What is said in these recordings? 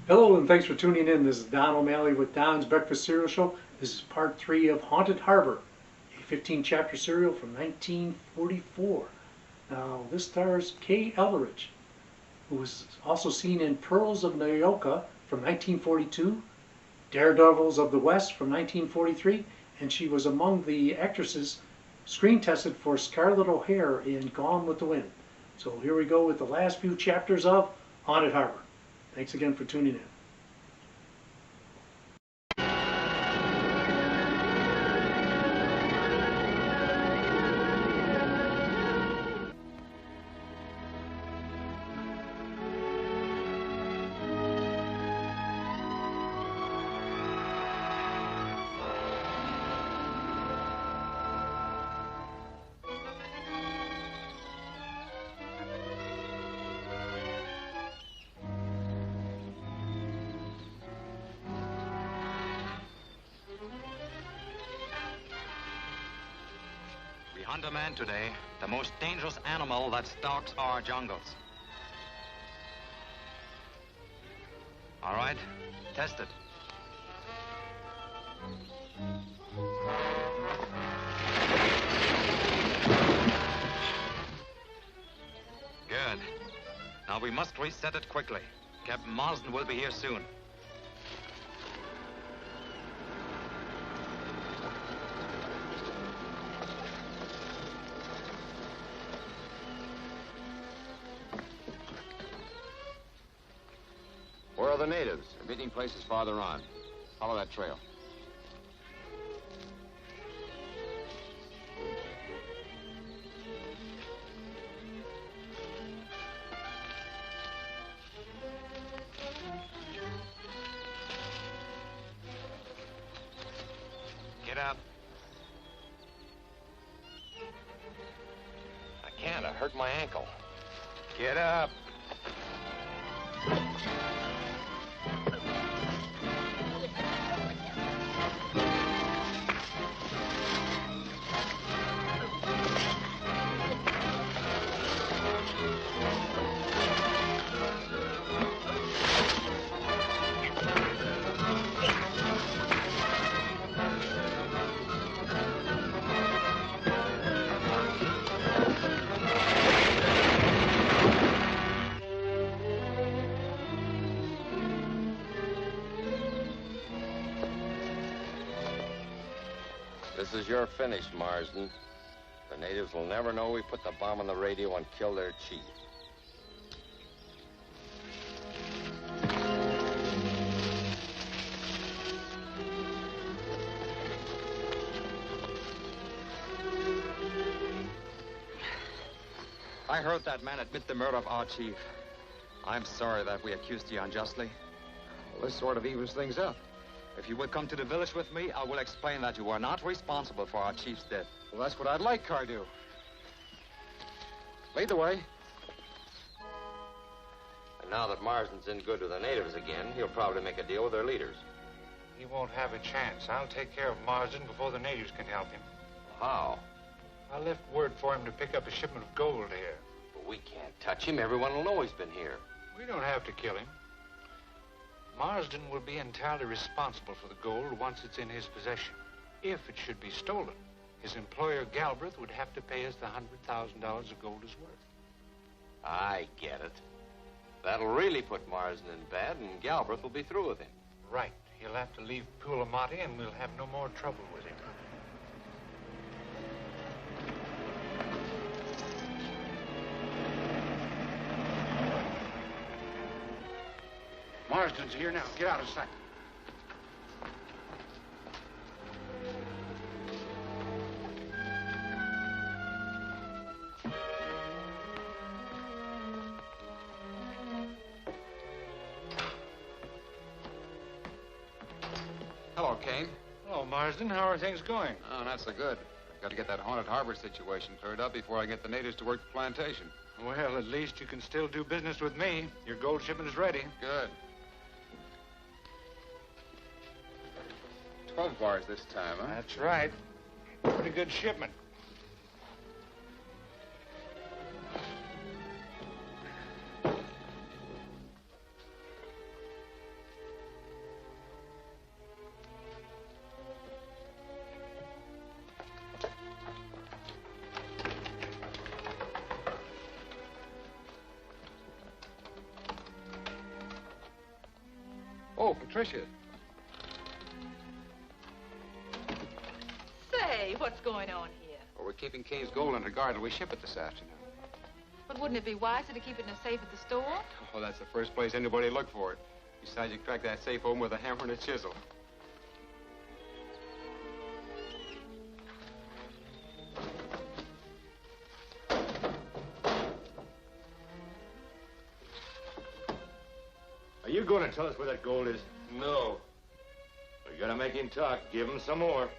Hello and thanks for tuning in. This is Don O'Malley with Don's Breakfast Cereal Show. This is part 3 of Haunted Harbor, a 15-chapter serial from 1944. Now, this stars Kay Elleridge, who was also seen in Pearls of Nayoka from 1942, Daredevils of the West from 1943, and she was among the actresses screen tested for Scarlett O'Hara in Gone with the Wind. So here we go with the last few chapters of Haunted Harbor. Thanks again for tuning in. Hunt a man today, the most dangerous animal that stalks our jungles. All right, test it. Good. Now we must reset it quickly. Captain Marsden will be here soon. Where are the natives? Their meeting place is farther on. Follow that trail. Get up. I can't. I hurt my ankle. Get up. This is your finish, Marsden. The natives will never know we put the bomb on the radio and killed their chief. I heard that man admit the murder of our chief. I'm sorry that we accused you unjustly. Well, this sort of evens things up. If you would come to the village with me, I will explain that you were not responsible for our chief's death. Well, that's what I'd like, Cardew. Lead the way. And now that Marsden's in good with the natives again, he'll probably make a deal with their leaders. He won't have a chance. I'll take care of Marsden before the natives can help him. How? I left word for him to pick up a shipment of gold here. But we can't touch him. Everyone will know he's been here. We don't have to kill him. Marsden will be entirely responsible for the gold once it's in his possession. If it should be stolen, his employer, Galbraith, would have to pay us the $100,000 of gold is worth. I get it. That'll really put Marsden in bad, and Galbraith will be through with him. Right. He'll have to leave Pulamati, and we'll have no more trouble with him. Marsden's here now. Get out of sight. Hello, Kane. Hello, Marsden. How are things going? Oh, not so good. I've got to get that haunted harbor situation cleared up before I get the natives to work the plantation. Well, at least you can still do business with me. Your gold shipment is ready. Good. 12 bars this time, huh? That's right. Pretty good shipment. Oh, Patricia. Say, what's going on here? Well, we're keeping Kane's gold under guard till we ship it this afternoon. But wouldn't it be wiser to keep it in a safe at the store? Oh, that's the first place anybody look for it. Besides, you crack that safe open with a hammer and a chisel. Are you going to tell us where that gold is? No. We gotta make him talk. Give him some more.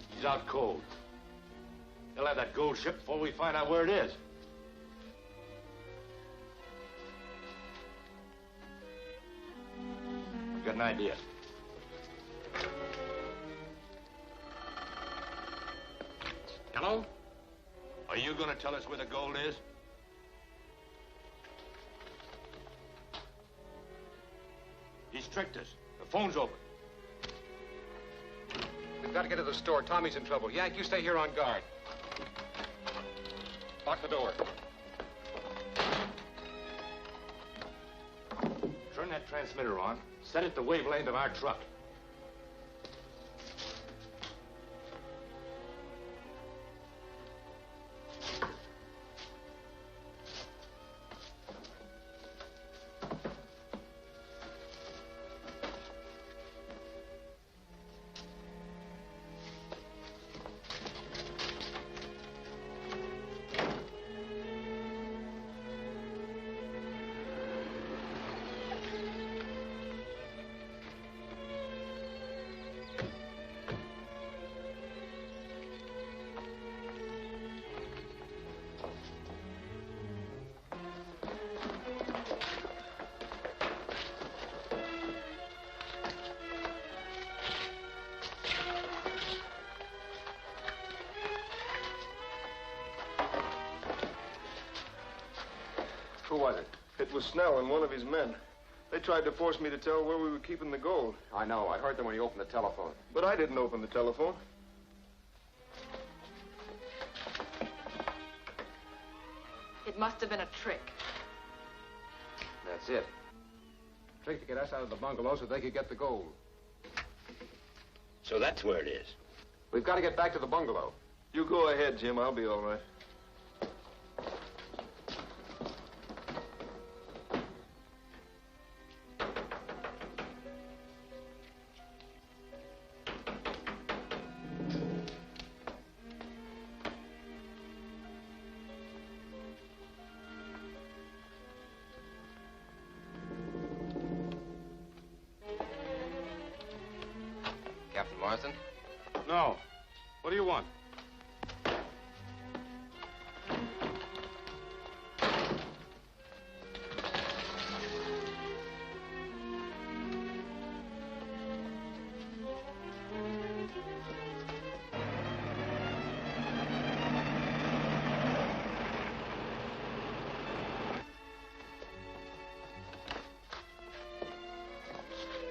He's out cold. He'll have that gold shipped before we find out where it is. I've got an idea. Hello? Are you going to tell us where the gold is? He's tricked us. The phone's open. We've got to get to the store. Tommy's in trouble. Yank, you stay here on guard. Lock the door. Turn that transmitter on. Set it the wavelength of our truck. Who was it? It was Snell and one of his men. They tried to force me to tell where we were keeping the gold. I know. I heard them when you opened the telephone. But I didn't open the telephone. It must have been a trick. That's it. Trick to get us out of the bungalow so they could get the gold. So that's where it is. We've got to get back to the bungalow. You go ahead, Jim. I'll be all right. Captain Marsden? No. What do you want?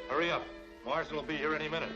Hurry up. Marsden will be here any minute.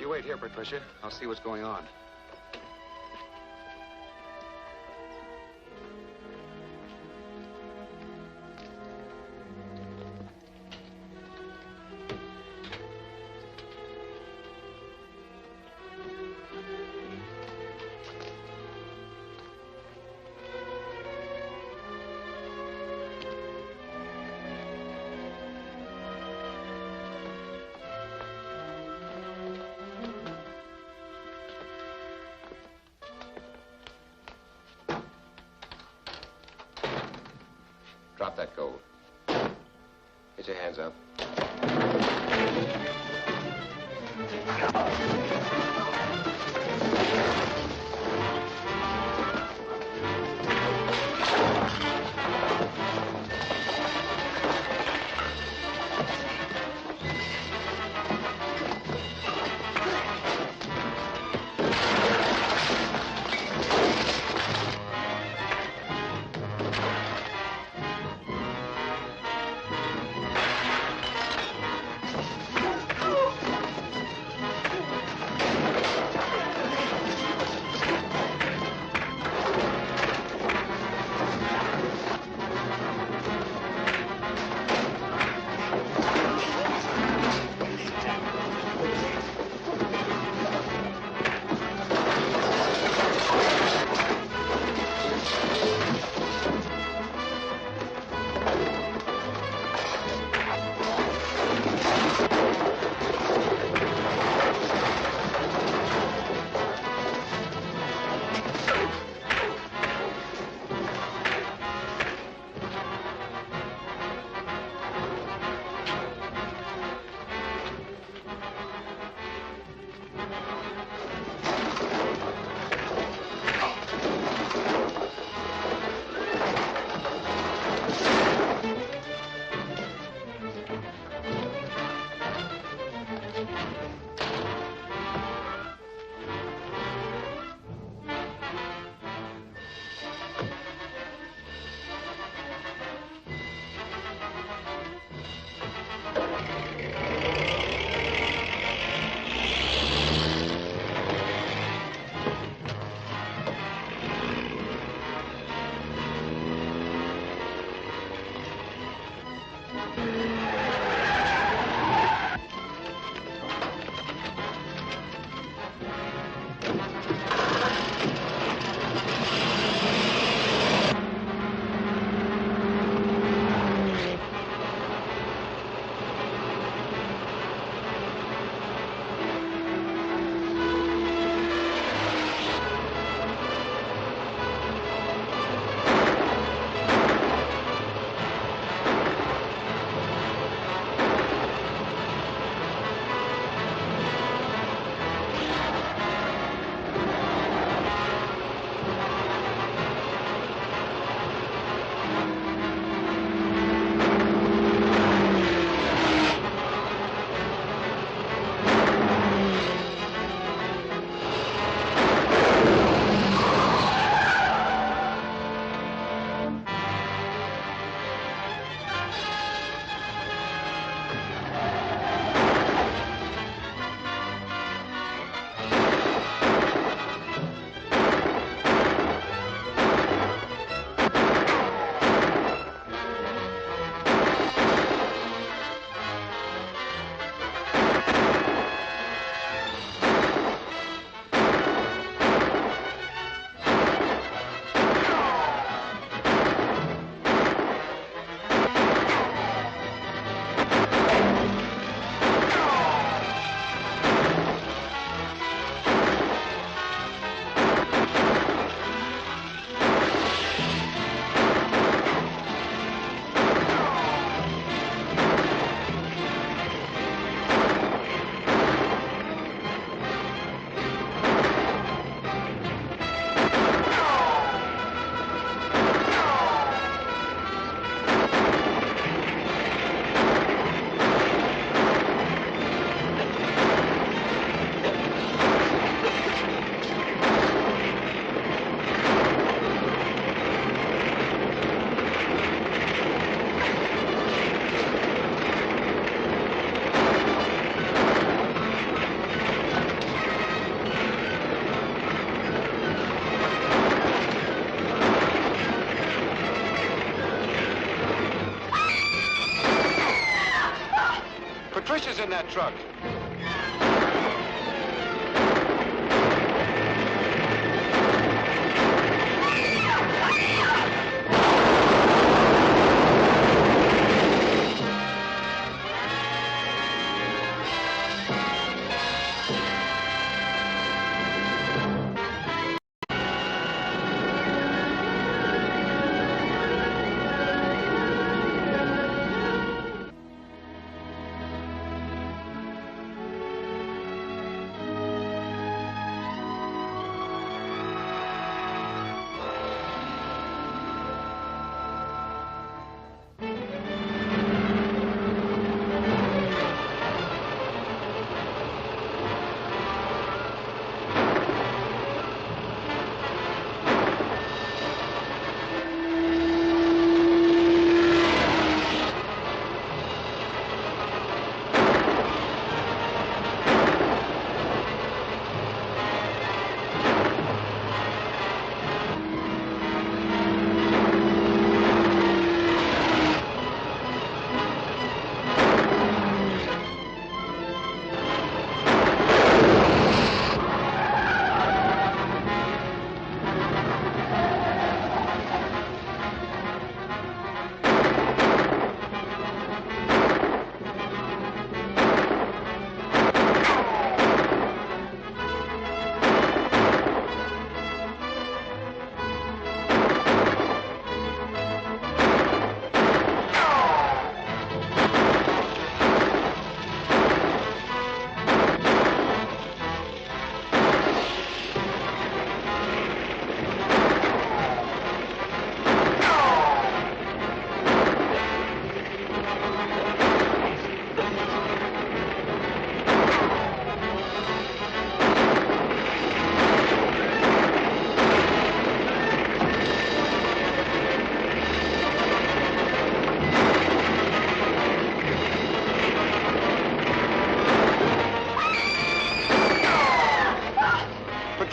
You wait here, Patricia. I'll see what's going on. Drop that gold. Get your hands up. Patricia's in that truck.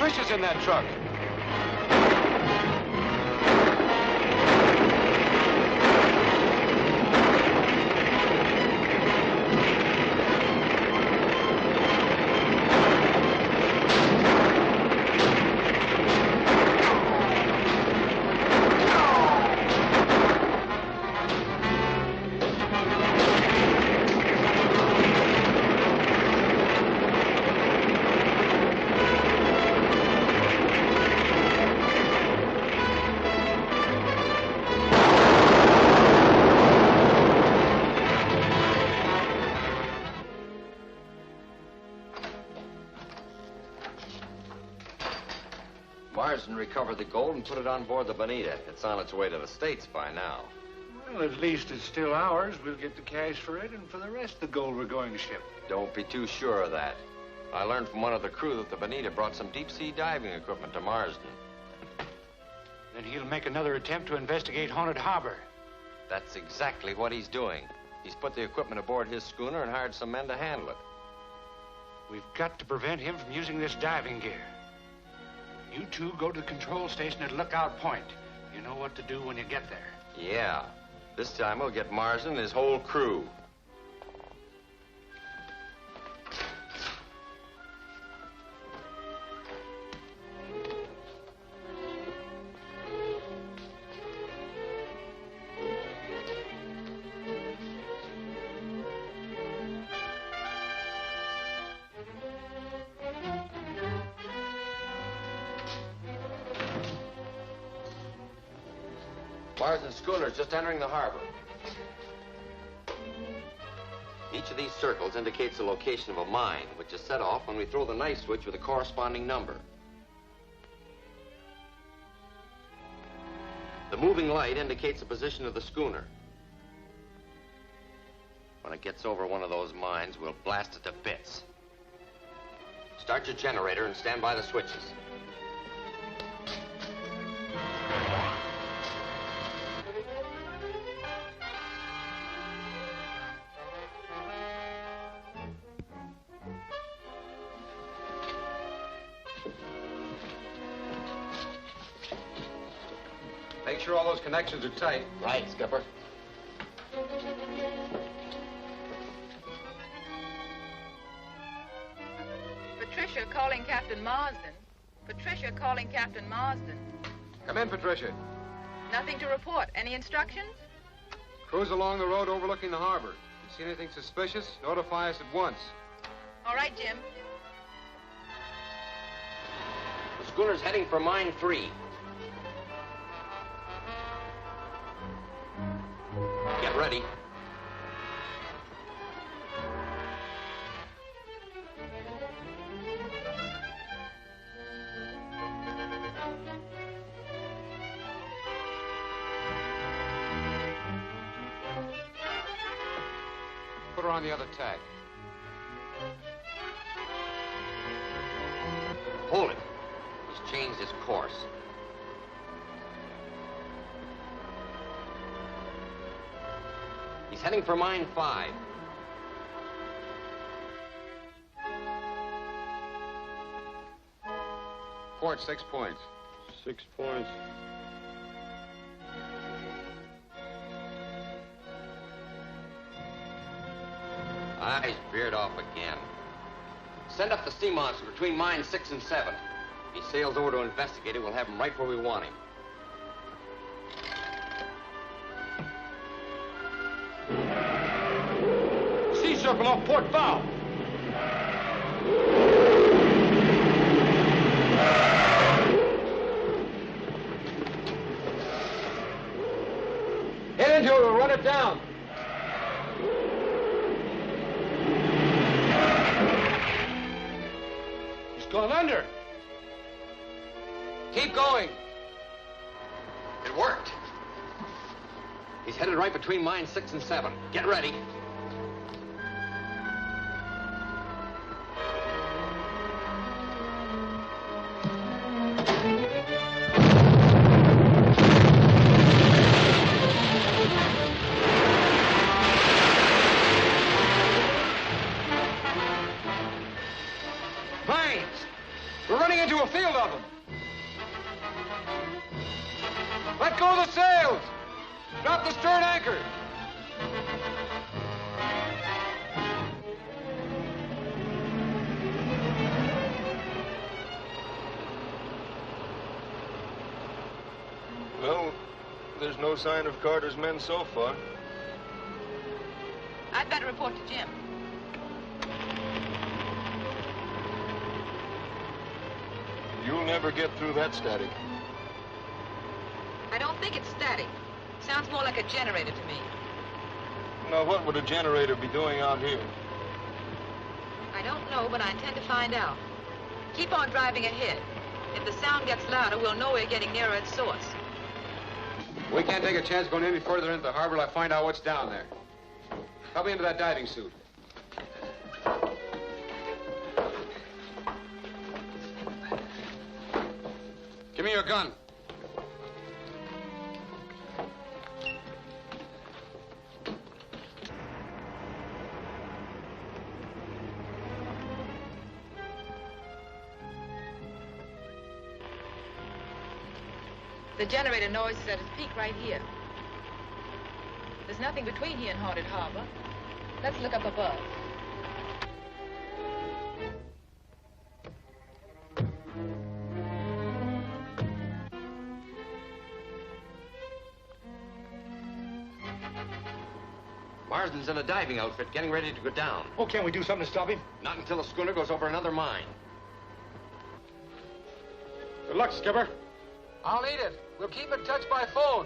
Patricia's in that truck. Marsden recovered the gold and put it on board the Bonita. It's on its way to the States by now. Well, at least it's still ours. We'll get the cash for it and for the rest of the gold we're going to ship. Don't be too sure of that. I learned from one of the crew that the Bonita brought some deep-sea diving equipment to Marsden. Then he'll make another attempt to investigate Haunted Harbor. That's exactly what he's doing. He's put the equipment aboard his schooner and hired some men to handle it. We've got to prevent him from using this diving gear. You two go to the control station at Lookout Point. You know what to do when you get there. Yeah. This time we'll get Marsden and his whole crew. Marsden's schooner is just entering the harbor. Each of these circles indicates the location of a mine, which is set off when we throw the knife switch with a corresponding number. The moving light indicates the position of the schooner. When it gets over one of those mines, we'll blast it to bits. Start your generator and stand by the switches. Make sure all those connections are tight. Right, Skipper. Patricia calling Captain Marsden. Patricia calling Captain Marsden. Come in, Patricia. Nothing to report. Any instructions? Cruise along the road overlooking the harbor. If you see anything suspicious, notify us at once. All right, Jim. The schooner's heading for mine 3. Get ready. Put her on the other tack. Hold it. He's changed his course. He's heading for mine 5. Port 6 points. 6 points. He's veered off again. Send up the sea monster between mines 6 and 7. If he sails over to investigate it, we'll have him right where we want him. Sea serpent off port bow. Head into it, we'll run it down. He's gone under. Keep going. It worked. He's headed right between mines 6 and 7. Get ready. Mines! We're running running into a field of them. Let go of the sails. Drop the stern anchor. Well, there's no sign of Carter's men so far. I'd better report to Jim. You'll never get through that static. I don't think it's static. Sounds more like a generator to me. Now, what would a generator be doing out here? I don't know, but I intend to find out. Keep on driving ahead. If the sound gets louder, we'll know we're getting nearer its source. We can't take a chance going any further into the harbor till I find out what's down there. Help me into that diving suit. Give me your gun. The generator noise is at its peak right here. There's nothing between here and Haunted Harbor. Let's look up above. Marsden's in a diving outfit, getting ready to go down. Oh, can't we do something to stop him? Not until the schooner goes over another mine. Good luck, Skipper. I'll need it. We'll keep in touch by phone.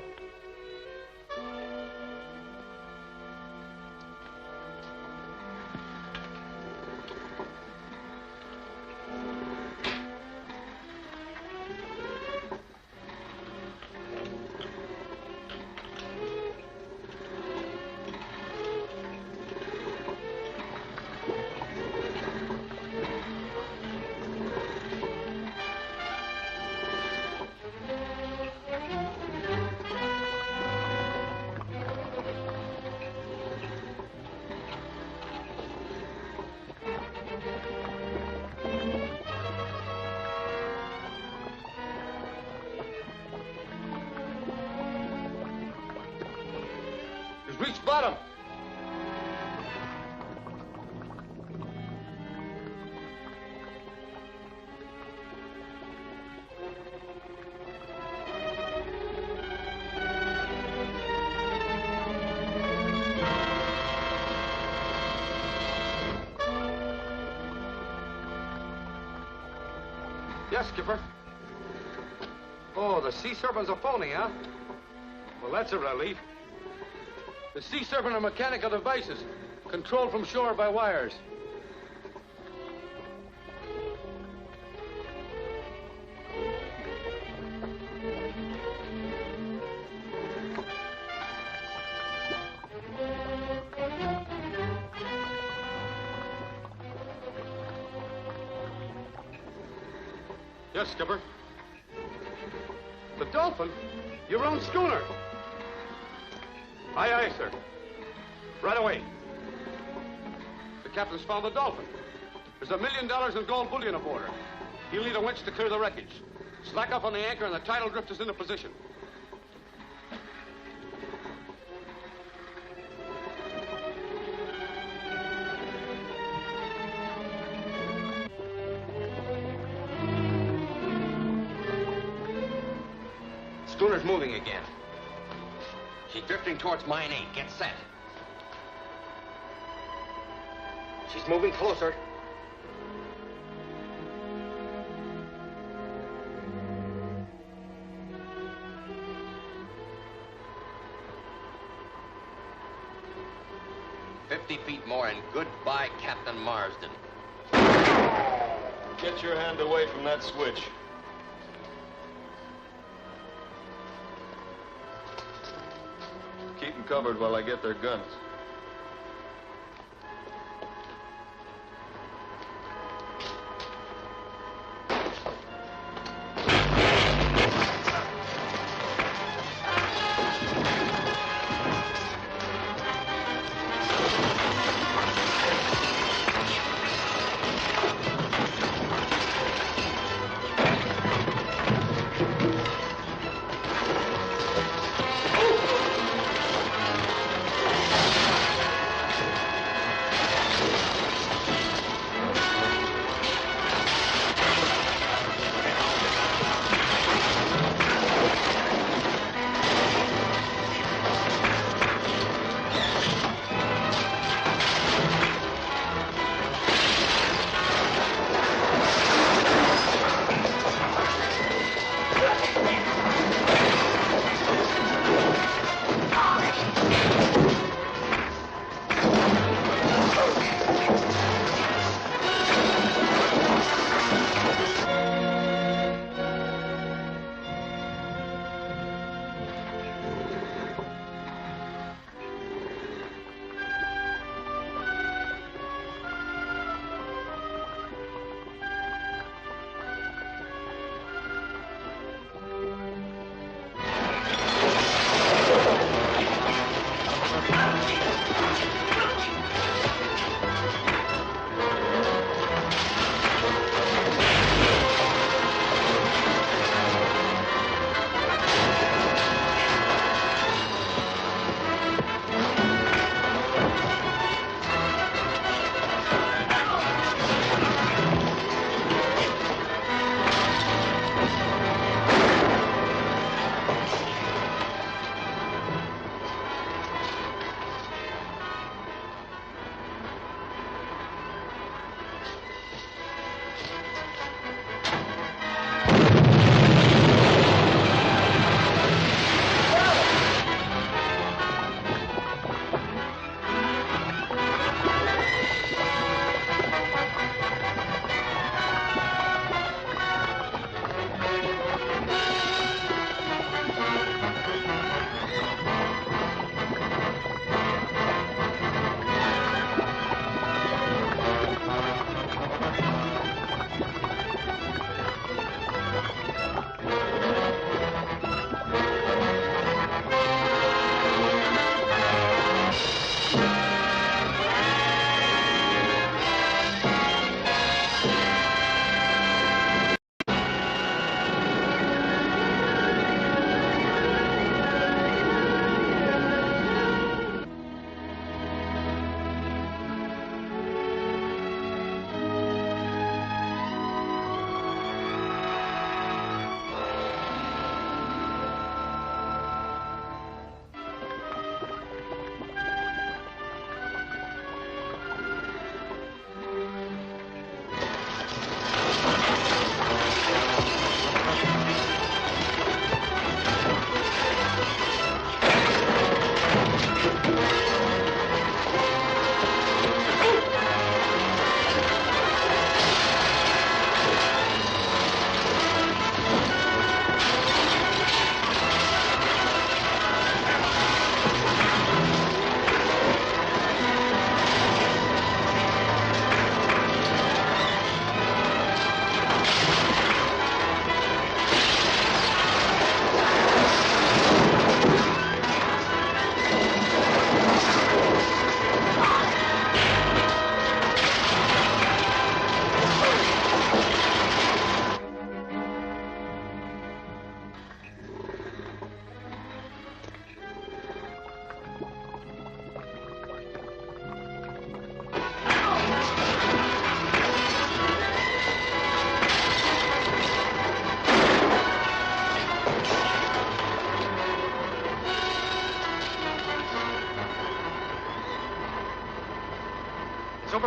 Reach bottom. Yes, Skipper. Oh, the Sea Serpent's a phony, huh? Well, that's a relief. The Sea Serpent are mechanical devices, controlled from shore by wires. Yes, Skipper. The Dolphin? Your own schooner? Aye, aye, sir. Right away. The captain's found the Dolphin. There's $1 million in gold bullion aboard her. He'll need a winch to clear the wreckage. Slack off on the anchor and the tidal drift is into position. Schooner's moving again. She's drifting towards Mine 8. Get set. She's moving closer. "50 feet more and goodbye, Captain Marsden." Get your hand away from that switch. Keep them covered while I get their guns.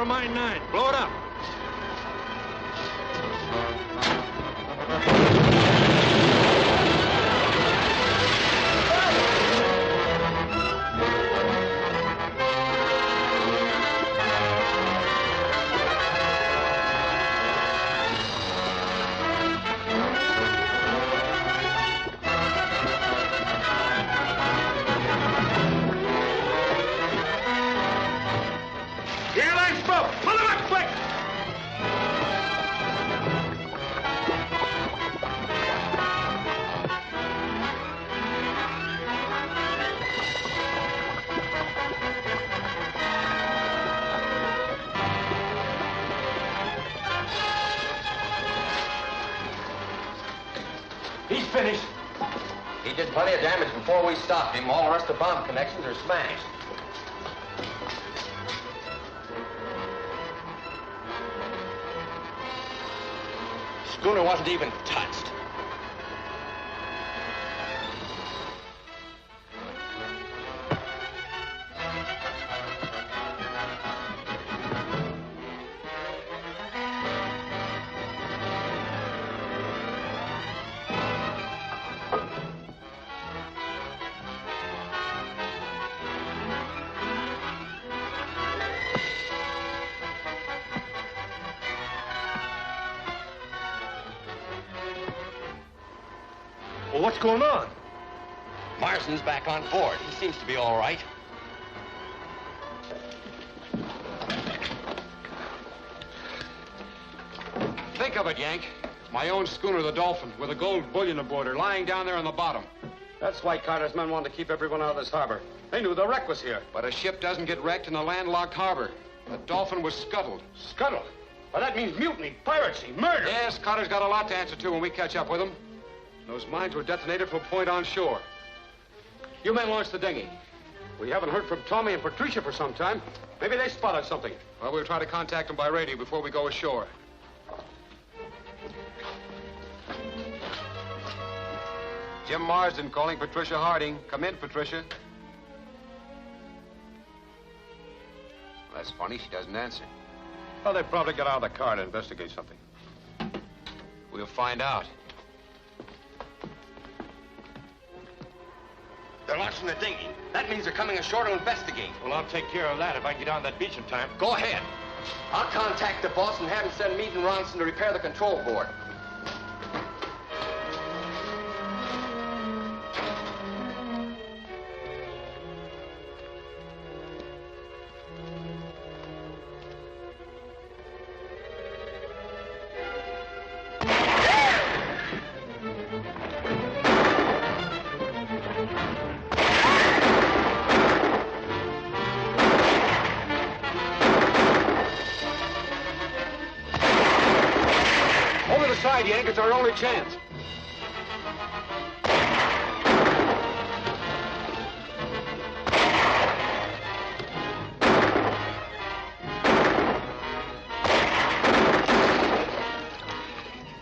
for Mine 9. Blow it up. The airline's broke. Pull them up quick. He's finished. He did plenty of damage before we stopped him. All the rest of the bomb connections are smashed. Schooner wasn't even touched. Well, what's going on? Marsden's back on board. He seems to be all right. Think of it, Yank. My own schooner, the Dolphin, with a gold bullion aboard her, lying down there on the bottom. That's why Carter's men wanted to keep everyone out of this harbor. They knew the wreck was here. But a ship doesn't get wrecked in a landlocked harbor. The Dolphin was scuttled. Scuttled? Well, that means mutiny, piracy, murder. Yes, Carter's got a lot to answer to when we catch up with him. Those mines were detonated from a point on shore. You men launched the dinghy. We haven't heard from Tommy and Patricia for some time. Maybe they spotted something. Well, we'll try to contact them by radio before we go ashore. Jim Marsden calling Patricia Harding. Come in, Patricia. That's funny, she doesn't answer. Well, they probably got out of the car to investigate something. We'll find out. They're launching the dinghy. That means they're coming ashore to investigate. Well, I'll take care of that if I can get on that beach in time. Go ahead. I'll contact the boss and have him send Meade and Ronson to repair the control board. Over the side, Yank. It's our only chance.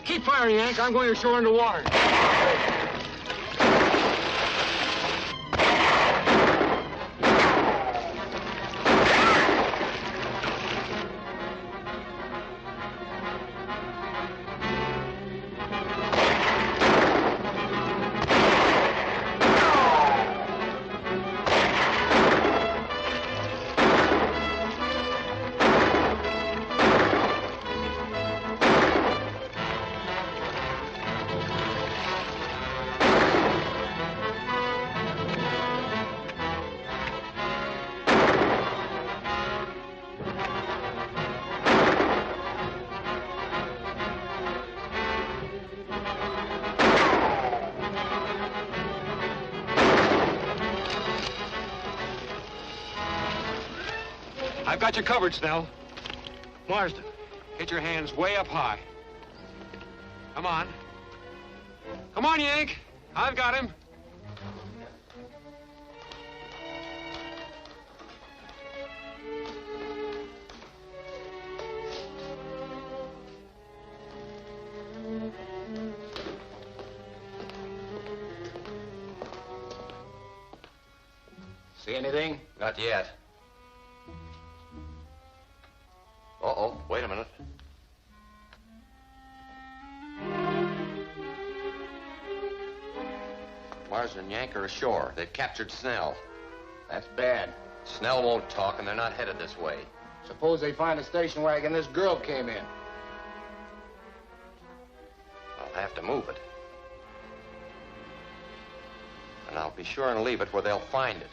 Keep firing, Yank. I'm going ashore in the water. I've got you covered, Snell. Marsden, get your hands way up high. Come on. Come on, Yank. I've got him. See anything? Not yet. Marsden and Yank are ashore. They've captured Snell. That's bad. Snell won't talk, and they're not headed this way. Suppose they find a station wagon this girl came in. I'll have to move it. And I'll be sure and leave it where they'll find it.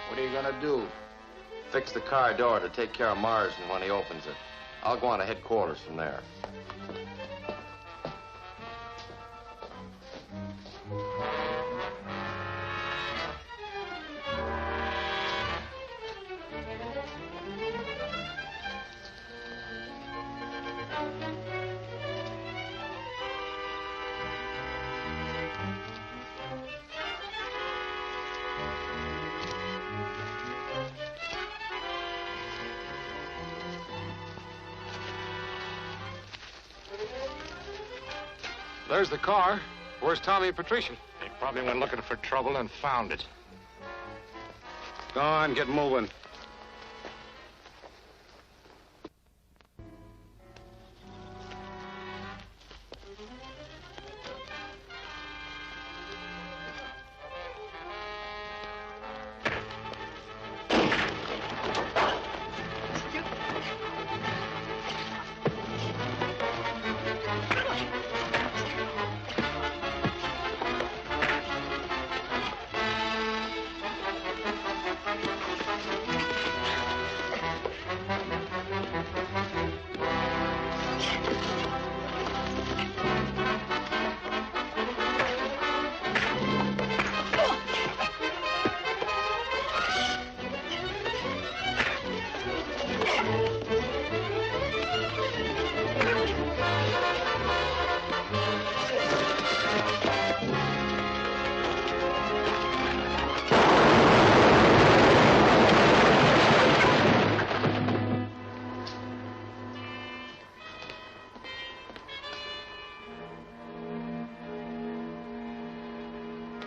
What are you gonna do? Fix the car door to take care of Marsden when he opens it. I'll go on to headquarters from there. There's the car. Where's Tommy and Patricia? They probably went looking for trouble and found it. Go on, get moving.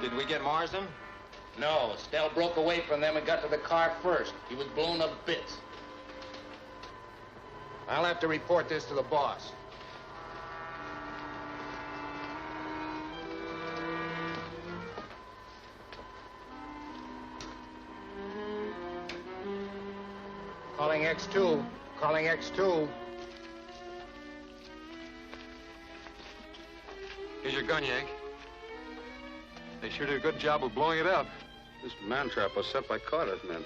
Did we get Marsden? No, Snell broke away from them and got to the car first. He was blown to bits. I'll have to report this to the boss. Calling X2. Calling X2. Here's your gun, Yank. They sure did a good job of blowing it up. This man trap was set by Carter's men.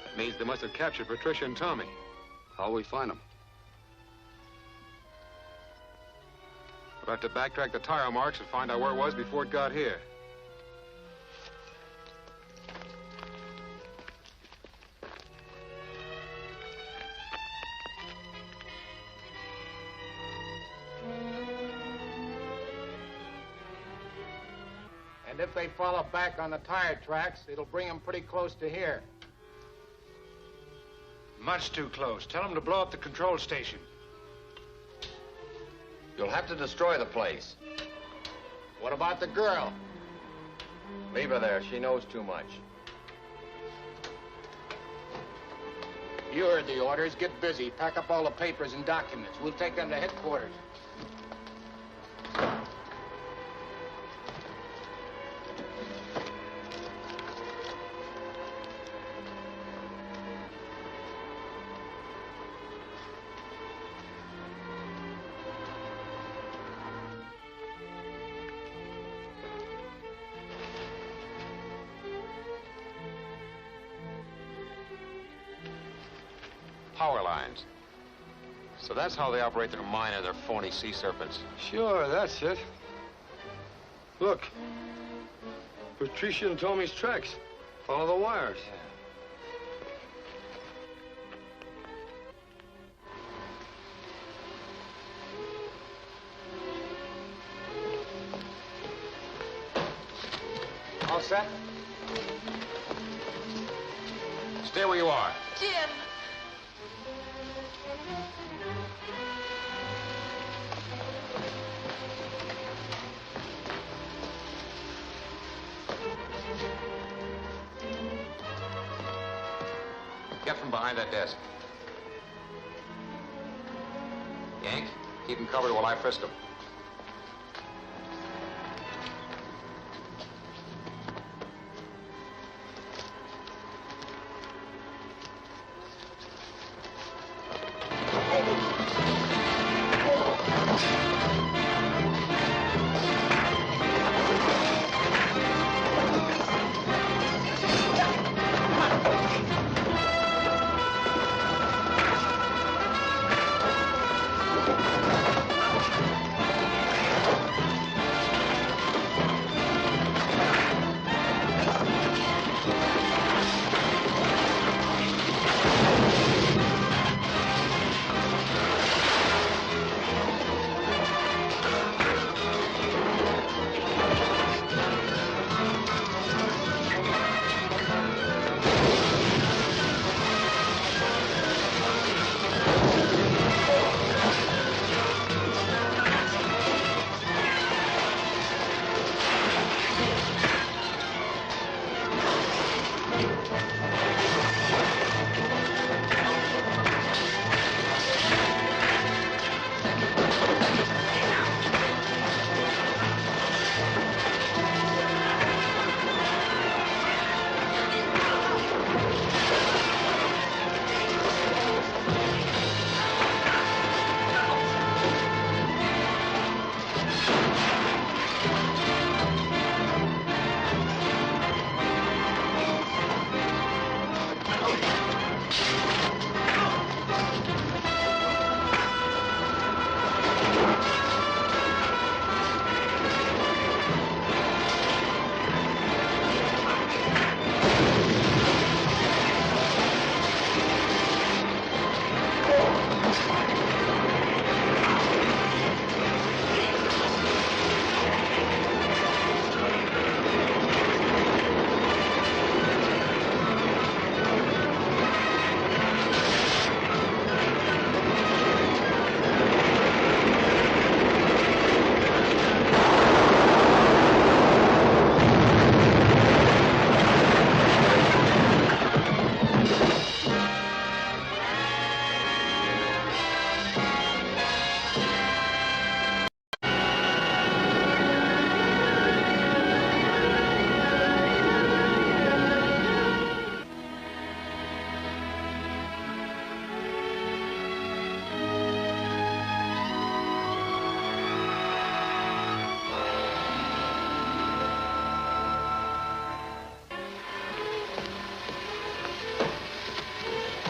That means they must have captured Patricia and Tommy. How'll we find them? We'll have to backtrack the tire marks and find out where it was before it got here. And if they follow back on the tire tracks, it'll bring them pretty close to here. Much too close. Tell them to blow up the control station. You'll have to destroy the place. What about the girl? Leave her there. She knows too much. You heard the orders. Get busy. Pack up all the papers and documents. We'll take them to headquarters. Power lines. So that's how they operate their mine and their phony sea serpents. Sure, that's it. Look. Patricia and Tommy's tracks. Follow the wires. All set? Stay where you are. Jim! Get from behind that desk. Yank, keep him covered while I frisk him.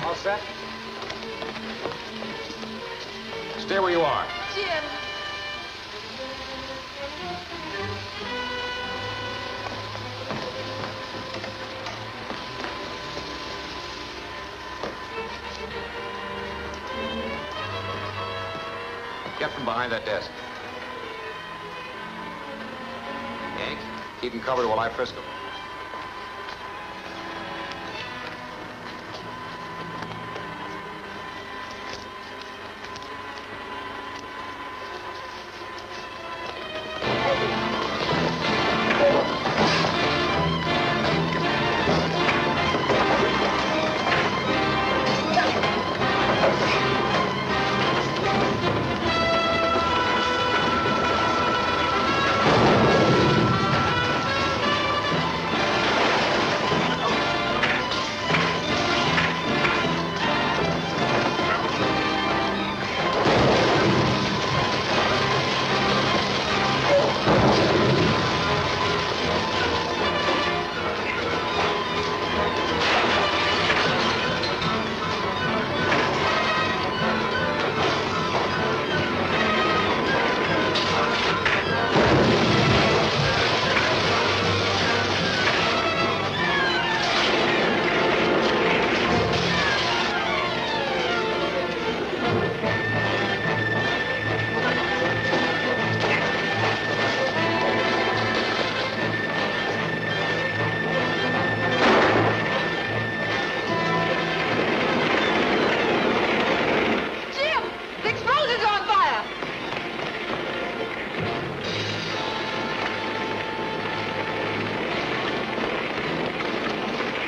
All set? Stay where you are. Jim. Get from behind that desk. Yank, keep him covered while I frisk him.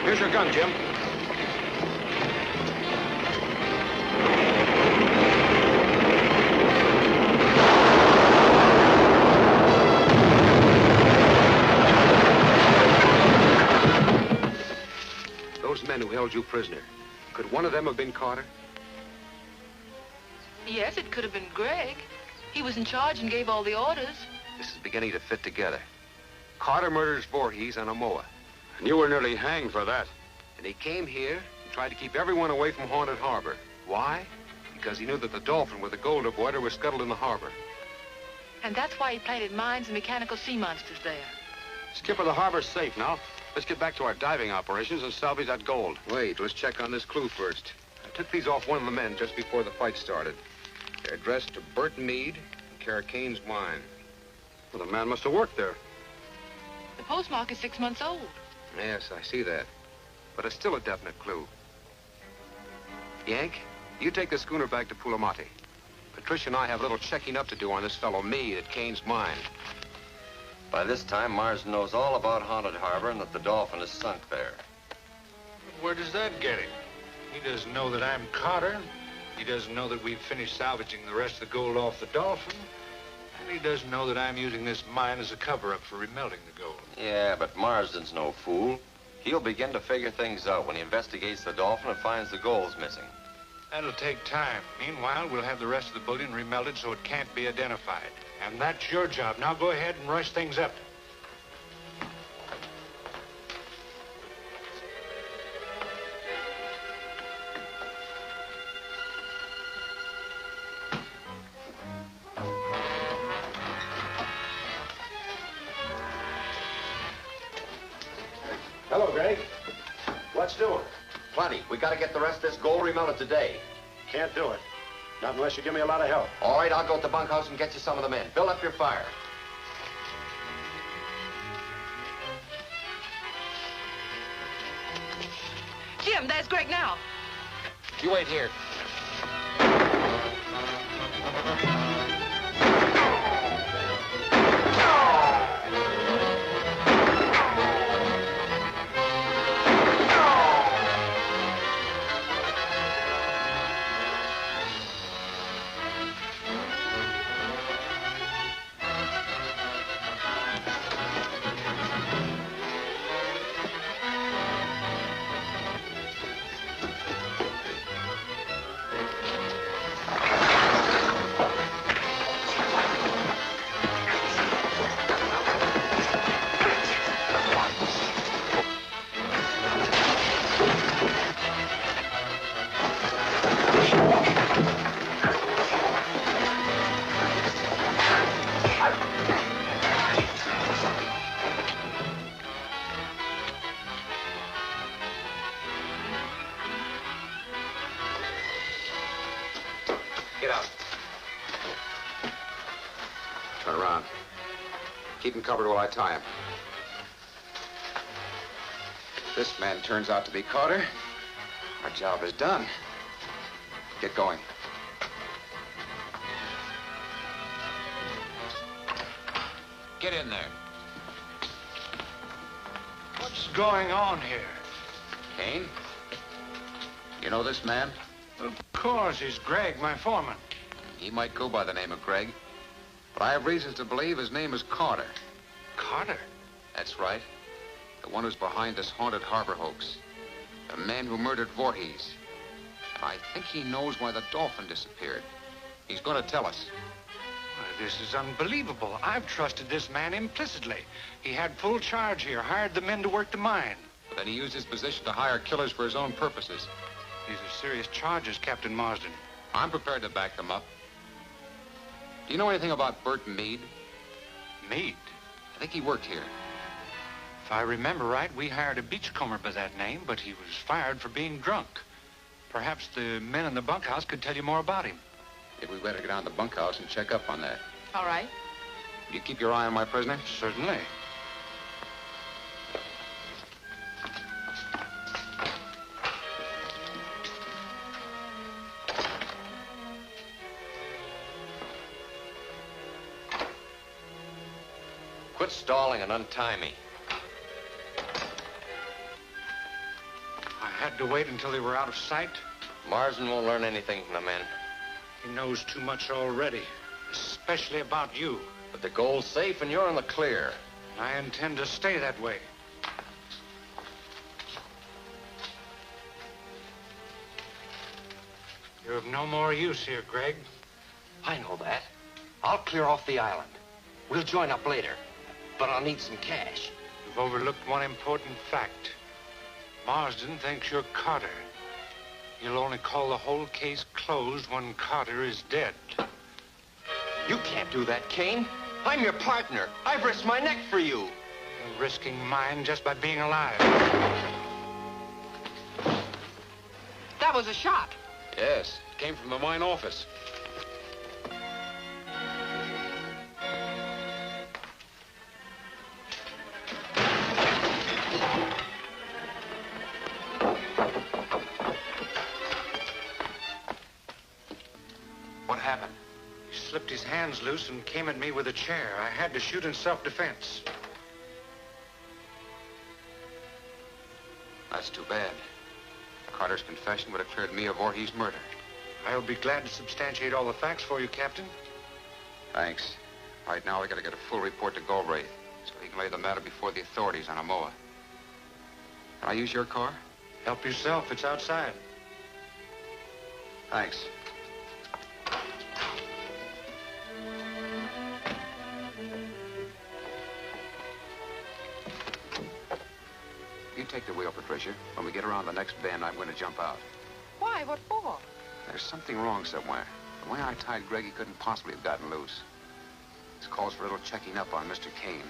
Here's your gun, Jim. held you prisoner. Could one of them have been Carter? Yes, it could have been Greg. He was in charge and gave all the orders. This is beginning to fit together. Carter murders Voorhees on Omoa. And you were nearly hanged for that. And he came here and tried to keep everyone away from Haunted Harbor. Why? Because he knew that the Dolphin with the gold avoider was scuttled in the harbor. And that's why he planted mines and mechanical sea monsters there. Skipper, the harbor's safe now. Let's get back to our diving operations and salvage that gold. Wait, let's check on this clue first. I took these off one of the men just before the fight started. They're addressed to Bert Meade and Kara Kane's mine. Well, the man must have worked there. The postmark is 6 months old. Yes, I see that. But it's still a definite clue. Yank, you take the schooner back to Pulamati. Patricia and I have a little checking up to do on this fellow Meade at Kane's mine. By this time, Marsden knows all about Haunted Harbor and that the Dolphin is sunk there. Where does that get him? He doesn't know that I'm Carter. He doesn't know that we've finished salvaging the rest of the gold off the Dolphin. And he doesn't know that I'm using this mine as a cover-up for remelting the gold. Yeah, but Marsden's no fool. He'll begin to figure things out when he investigates the Dolphin and finds the gold's missing. That'll take time. Meanwhile, we'll have the rest of the bullion remelted so it can't be identified. And that's your job. Now go ahead and rush things up. Hello, Greg. What's doing? Plenty. We gotta get the rest of this gold remelted today. Can't do it. Not unless you give me a lot of help. All right, I'll go to the bunkhouse and get you some of the men. Build up your fire. Jim, there's Greg now. You wait here. Get out. Turn around. Keep him covered while I tie him. If this man turns out to be Carter, our job is done. Get going. Get in there. What's going on here? Kane? You know this man? Of course, he's Greg, my foreman. He might go by the name of Greg, but I have reasons to believe his name is Carter. Carter? That's right. The one who's behind this Haunted Harbor hoax. The man who murdered Voorhees. I think he knows why the Dolphin disappeared. He's going to tell us. Why, this is unbelievable. I've trusted this man implicitly. He had full charge here, hired the men to work the mine. But then he used his position to hire killers for his own purposes. These are serious charges, Captain Marsden. I'm prepared to back them up. Do you know anything about Bert Meade? Meade? I think he worked here. If I remember right, we hired a beachcomber by that name, but he was fired for being drunk. Perhaps the men in the bunkhouse could tell you more about him. Maybe we better go down to the bunkhouse and check up on that. All right. Will you keep your eye on my prisoner? Certainly. Quit stalling and untie me. I had to wait until they were out of sight. Marsden won't learn anything from the men. He knows too much already, especially about you. But the gold's safe and you're in the clear. I intend to stay that way. You're of no more use here, Greg. I know that. I'll clear off the island. We'll join up later, but I'll need some cash. You've overlooked one important fact. Marsden thinks you're Carter. He'll only call the whole case closed when Carter is dead. You can't do that, Kane. I'm your partner. I've risked my neck for you. You're risking mine just by being alive. That was a shot. Yes, it came from the mine office. What happened? He slipped his hands loose and came at me with a chair. I had to shoot in self-defense. That's too bad. Carter's confession would have cleared me of Voorhees' murder. I'll be glad to substantiate all the facts for you, Captain. Thanks. Right now, we gotta get a full report to Galbraith so he can lay the matter before the authorities on Amoa. Can I use your car? Help yourself. It's outside. Thanks. You take the wheel, Patricia. When we get around the next bend, I'm going to jump out. Why? What for? There's something wrong somewhere. The way I tied Greg, he couldn't possibly have gotten loose. This calls for a little checking up on Mr. Kane.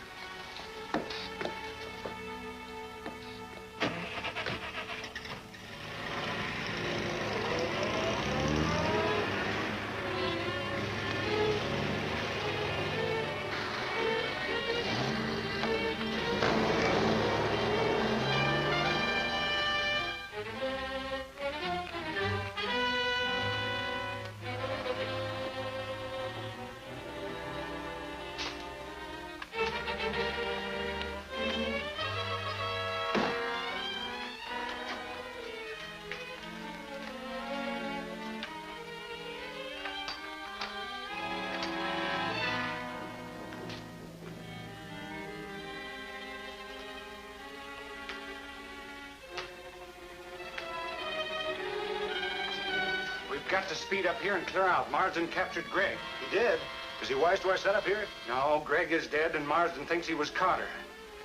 Got to speed up here and clear out. Marsden captured Greg. He did? Is he wise to our setup here? No, Greg is dead, and Marsden thinks he was Carter.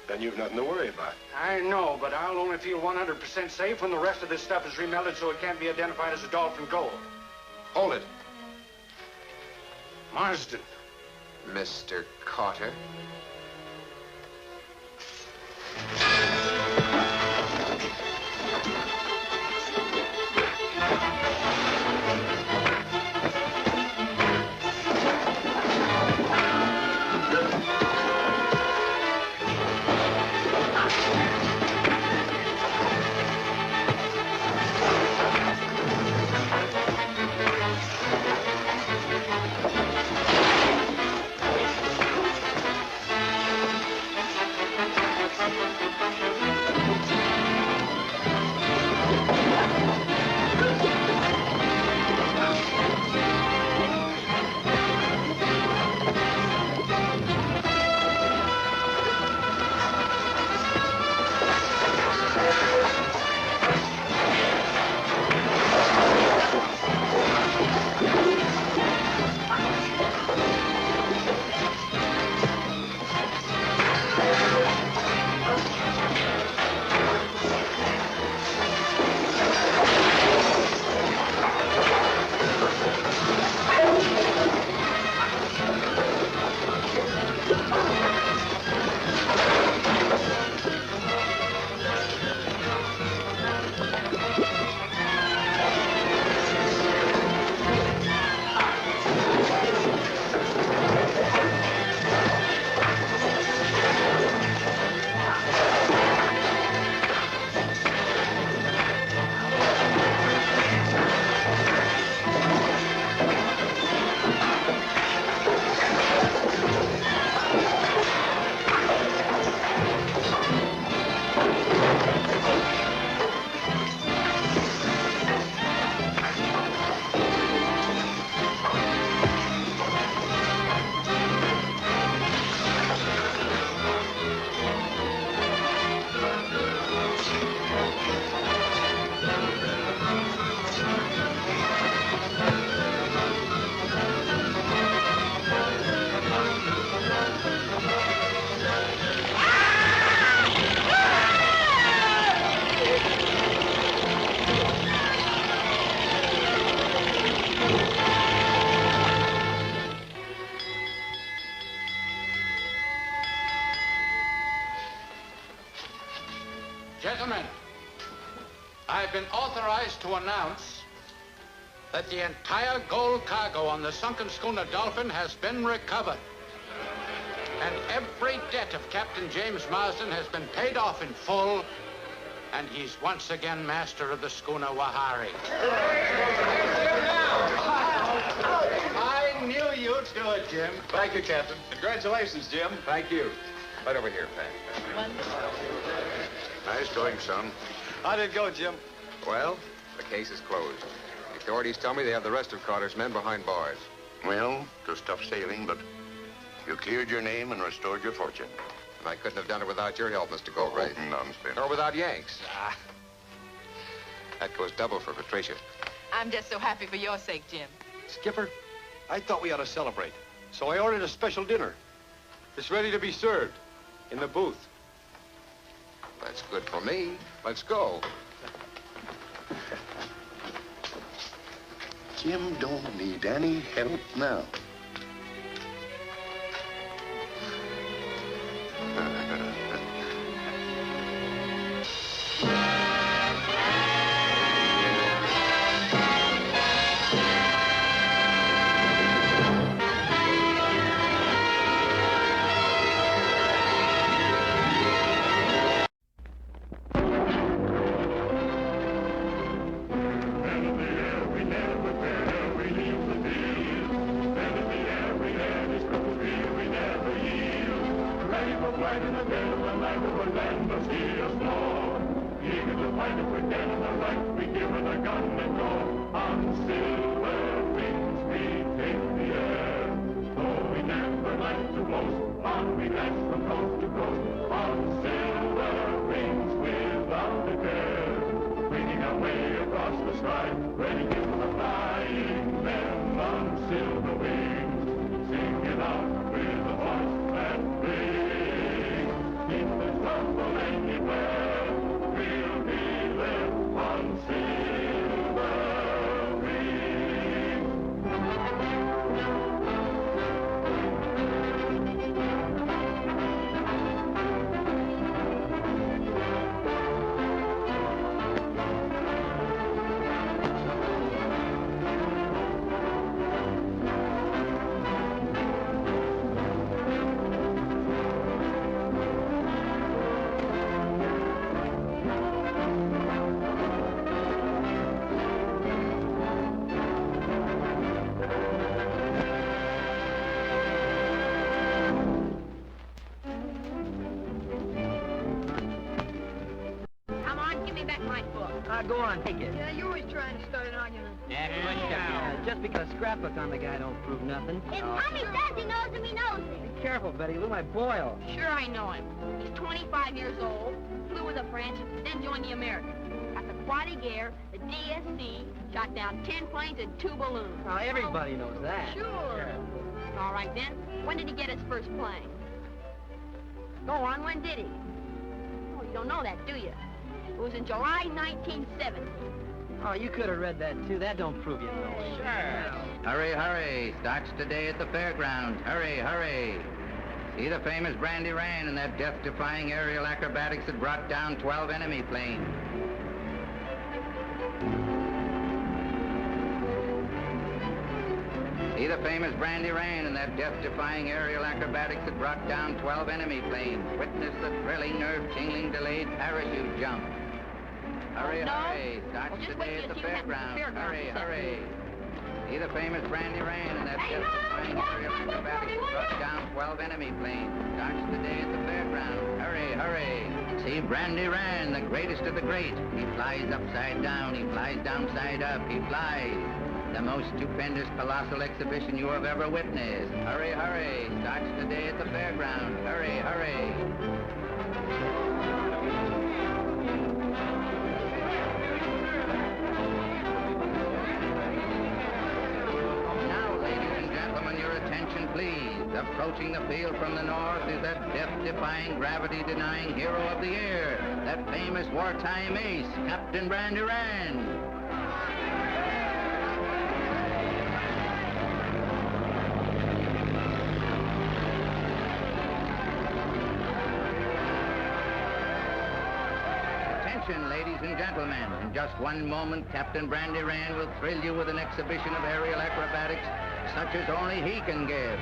Then you've nothing to worry about. I know, but I'll only feel 100% safe when the rest of this stuff is remelted so it can't be identified as a Dolphin gold. Hold it. Marsden. Mr. Carter. gentlemen, I've been authorized to announce that the entire gold cargo on the sunken schooner Dolphin has been recovered. And every debt of Captain James Marsden has been paid off in full, and he's once again master of the schooner Wahari. I knew you'd do it, Jim. Thank you, Captain. Congratulations, Jim. Thank you. Right over here, Pat. Nice going, son. How did it go, Jim? Well, the case is closed. The authorities tell me they have the rest of Carter's men behind bars. Well, it was tough sailing, but you cleared your name and restored your fortune. And I couldn't have done it without your help, Mr. Galbraith. Nonsense. Nor without Yanks. That goes double for Patricia. I'm just so happy for your sake, Jim. Skipper, I thought we ought to celebrate. So I ordered a special dinner. It's ready to be served in the booth. That's good for me. Let's go. Jim don't need any help now. Go on, take it. Yeah, you're always trying to start an argument. Just because scrapbook on the guy don't prove nothing. If Tommy says he knows him, he knows him. Be careful, Betty Lou, might boil. Sure, I know him. He's 25 years old, flew with the French, then joined the Americans. Got the Aquatic Air, the DSC, shot down 10 planes and 2 balloons. Now, everybody knows that. Sure. All right, then. When did he get his first plane? Go on, when did he? Oh, you don't know that, do you? It was in July 1970. Oh, you could have read that, too. That don't prove you know it. Sure. Hurry, hurry. Starts today at the fairgrounds. Hurry, hurry. See the famous Brandy Rain and that death-defying aerial acrobatics that brought down 12 enemy planes. See the famous Brandy Rain and that death-defying aerial acrobatics that brought down 12 enemy planes. Witness the thrilling, nerve-tingling, delayed parachute jump. Hurry, hurry. Starts today at the fairgrounds. Hurry, hurry. See the famous Brandy Rain and that death-defying aerial acrobatics that brought down 12 enemy planes. Starts today at the fairgrounds. Hurry, hurry. See Brandy Rain, the greatest of the great. He flies upside down. He flies downside up. He flies. The most stupendous, colossal exhibition you have ever witnessed. Hurry, hurry. Starts today at the fairgrounds. Hurry, hurry. Now, ladies and gentlemen, your attention, please. Approaching the field from the north is that death-defying, gravity-denying hero of the year, that famous wartime ace, Captain Brandy Rain. Attention, ladies and gentlemen. In just one moment, Captain Brandy Rand will thrill you with an exhibition of aerial acrobatics such as only he can give.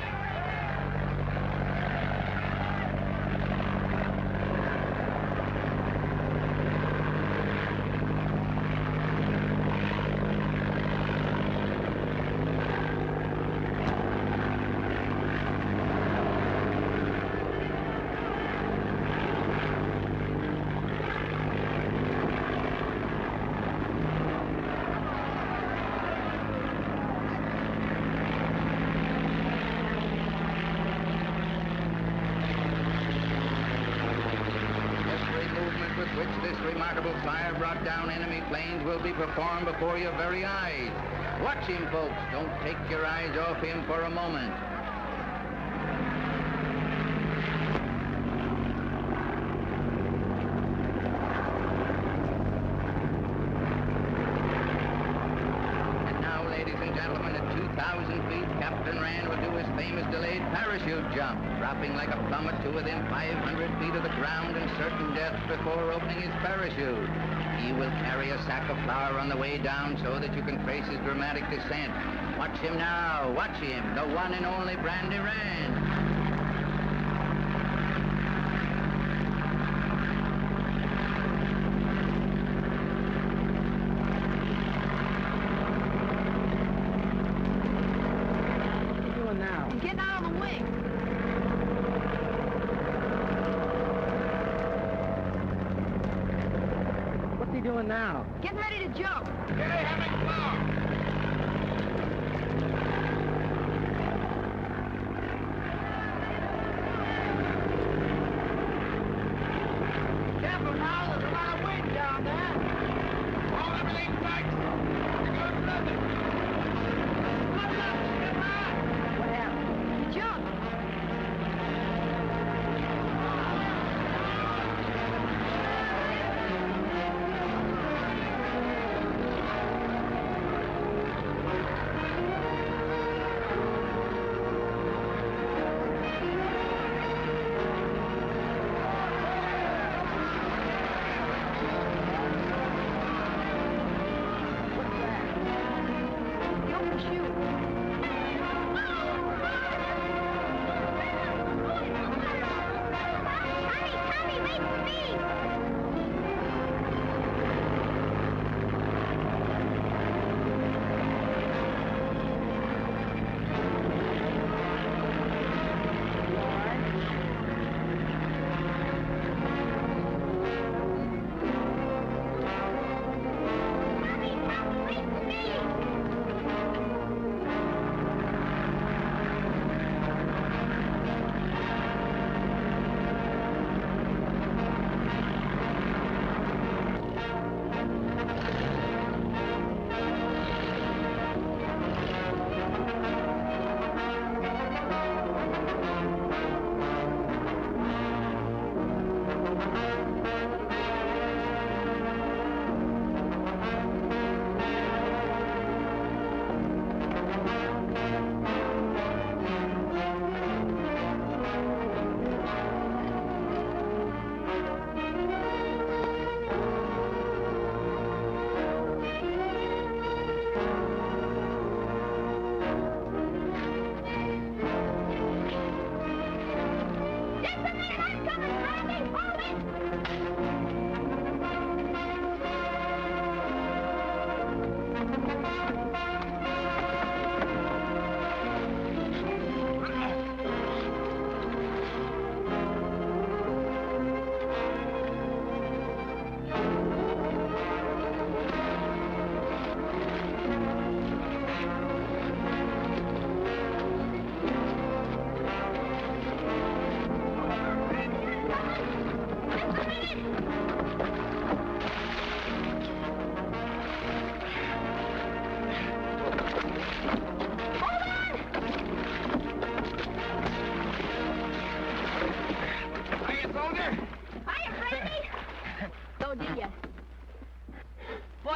Remarkable fire brought down enemy planes will be performed before your very eyes. Watch him, folks. Don't take your eyes off him for a moment. And now, ladies and gentlemen, at 2,000 feet, Captain Rand will do his famous delayed parachute jump, dropping like a plummet to within 500 feet of the ground and certain death before opening his parachute. He will carry a sack of flour on the way down so that you can trace his dramatic descent. Watch him now. Watch him. The one and only Brandy Rand. Get out of the way. What's he doing now? Getting ready to jump. Careful now, there's a lot of wind down there. Hold everything tight. Here goes nothing. Look up, Skipper. What happened? He jumped.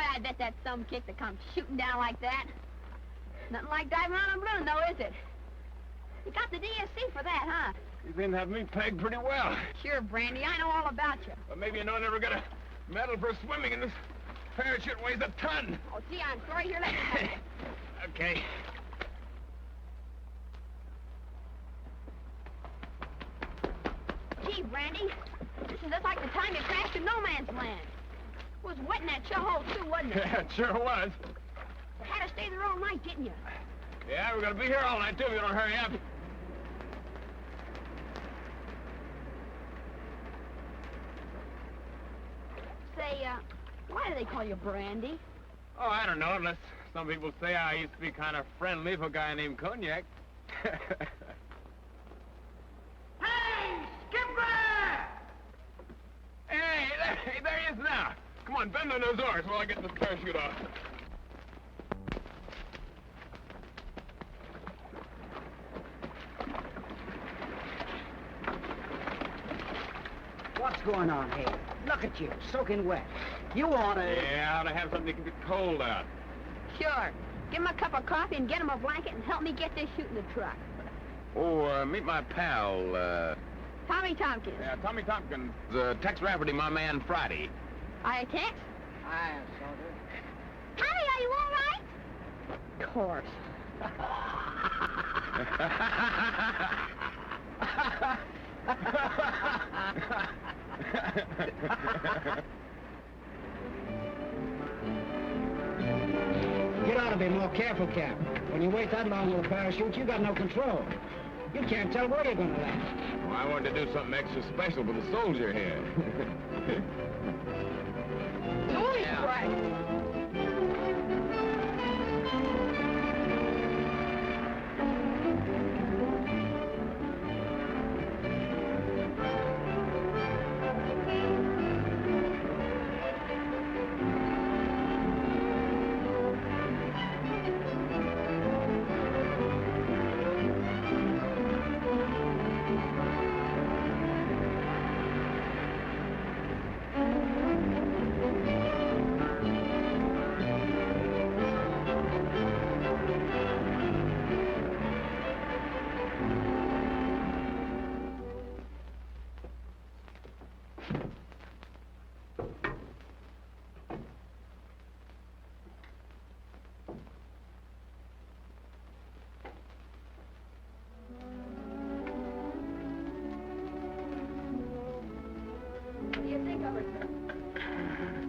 I bet that some kick to come shooting down like that. Nothing like diving on a balloon, though, is it? You got the DSC for that, huh? You seem to have me pegged pretty well. Sure, Brandy. I know all about you. But maybe you know I never got a Metal for swimming, and this parachute weighs a ton. Oh, gee, I'm sorry. Here, let me have it. Okay. Gee, Brandy, this is just like the time you crashed in No Man's Land. It was wet in that shell hole, too, wasn't it? Yeah, it sure was. You had to stay there all night, didn't you? Yeah, we're gonna be here all night, too, if you don't hurry up. Say, why do they call you Brandy? Oh, I don't know, unless some people say I used to be kind of friendly for a guy named Cognac. Hey, Skipper! Hey, there he is now. Come on, bend on those oars while I get this parachute off. What's going on here? Look at you, soaking wet. You ought to... Yeah, I ought to have something to keep the cold out. Sure. Give him a cup of coffee and get him a blanket and help me get this chute in the truck. Oh, meet my pal, Tommy Tompkins. Yeah, Tommy Tompkins. Tex Rafferty, my man, Friday. Hi, Tex. Hi, Soldier. Tommy, are you all right? Of course. You ought to be more careful, Cap. When you wait that long with a parachute, you got no control. You can't tell where you're going to land. Well, I wanted to do something extra special for the soldier here. Holy crap!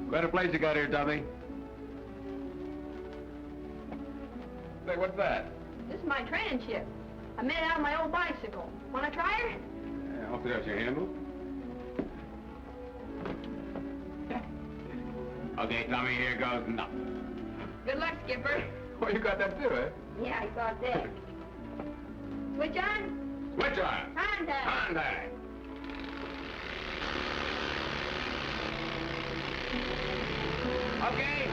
Quite a place you got here, Tommy. Say, what's that? This is my training ship. I made it out of my old bicycle. Want to try her? Yeah, I'll put out your handle. Okay, Tommy, here goes nothing. Good luck, Skipper. Oh, you got that too, eh? Yeah, I thought that. Switch on? Switch on. Contact. Contact. Okay.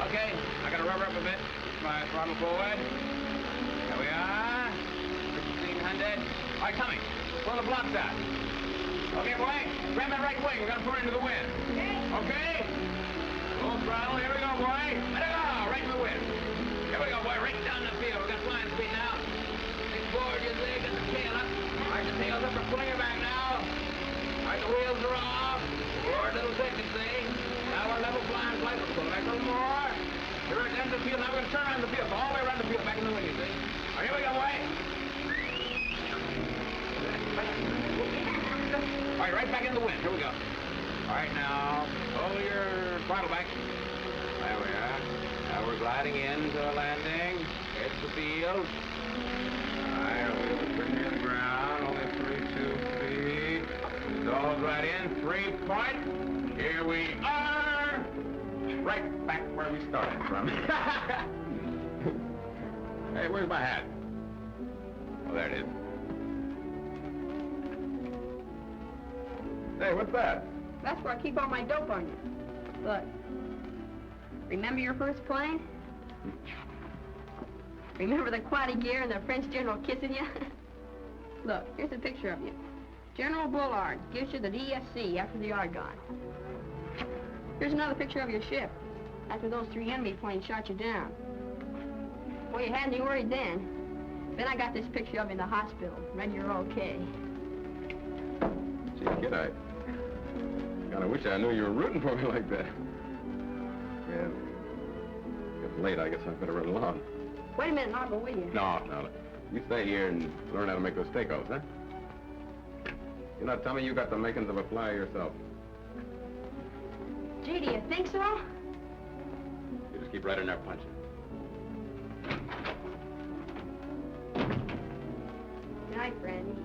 Okay, I gotta rubber up a bit. My throttle forward. There we are. 1,500. All right, Tommy, pull the blocks out. Okay, boy, grab that right wing. We're gonna put it into the wind. Okay. Okay? Full throttle. Here we go, boy. Let it go. Right in the wind. Here we go, boy. Right down the field. We got flying speed now. Big forward, your leg, and the tail up. All right, the tail's up. We're pulling her back now. All right, the wheels are off. Forward, little bit, you see. Now we're level flying flight. We'll pull back a little more. Here we're at the field. Now we're going to turn around the field. Go all the way around the field, back in the wind, you see. All right, here we go, boy. All right, right back in the wind. Here we go. All right, now, pull your throttle back. There we are. Now we're gliding into a landing. Here's the field. All right, we'll bring you to the ground. Only 3, 2 feet. Nose right in. 3 point. Here we are. Right back where we started from. Hey, where's my hat? Oh, there it is. Hey, what's that? That's where I keep all my dope on you. Look. Remember your first plane? Remember the quaddy gear and the French general kissing you? Look, here's a picture of you. General Bullard gives you the DSC after the Argonne. Here's another picture of your ship after those 3 enemy planes shot you down. Well, you had me worried then. Then I got this picture of you in the hospital. Read you're okay. Gee, kid, I kind of wish I knew you were rooting for me like that. Well, it's late. I guess I better run along. Wait a minute, and I'll go with you. No. You stay here and learn how to make those steakouts, huh? You're not telling me you got the makings of a flyer yourself. Gee, do you think so? You just keep right in there punching. Good night, Brandy.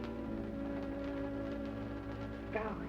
Golly.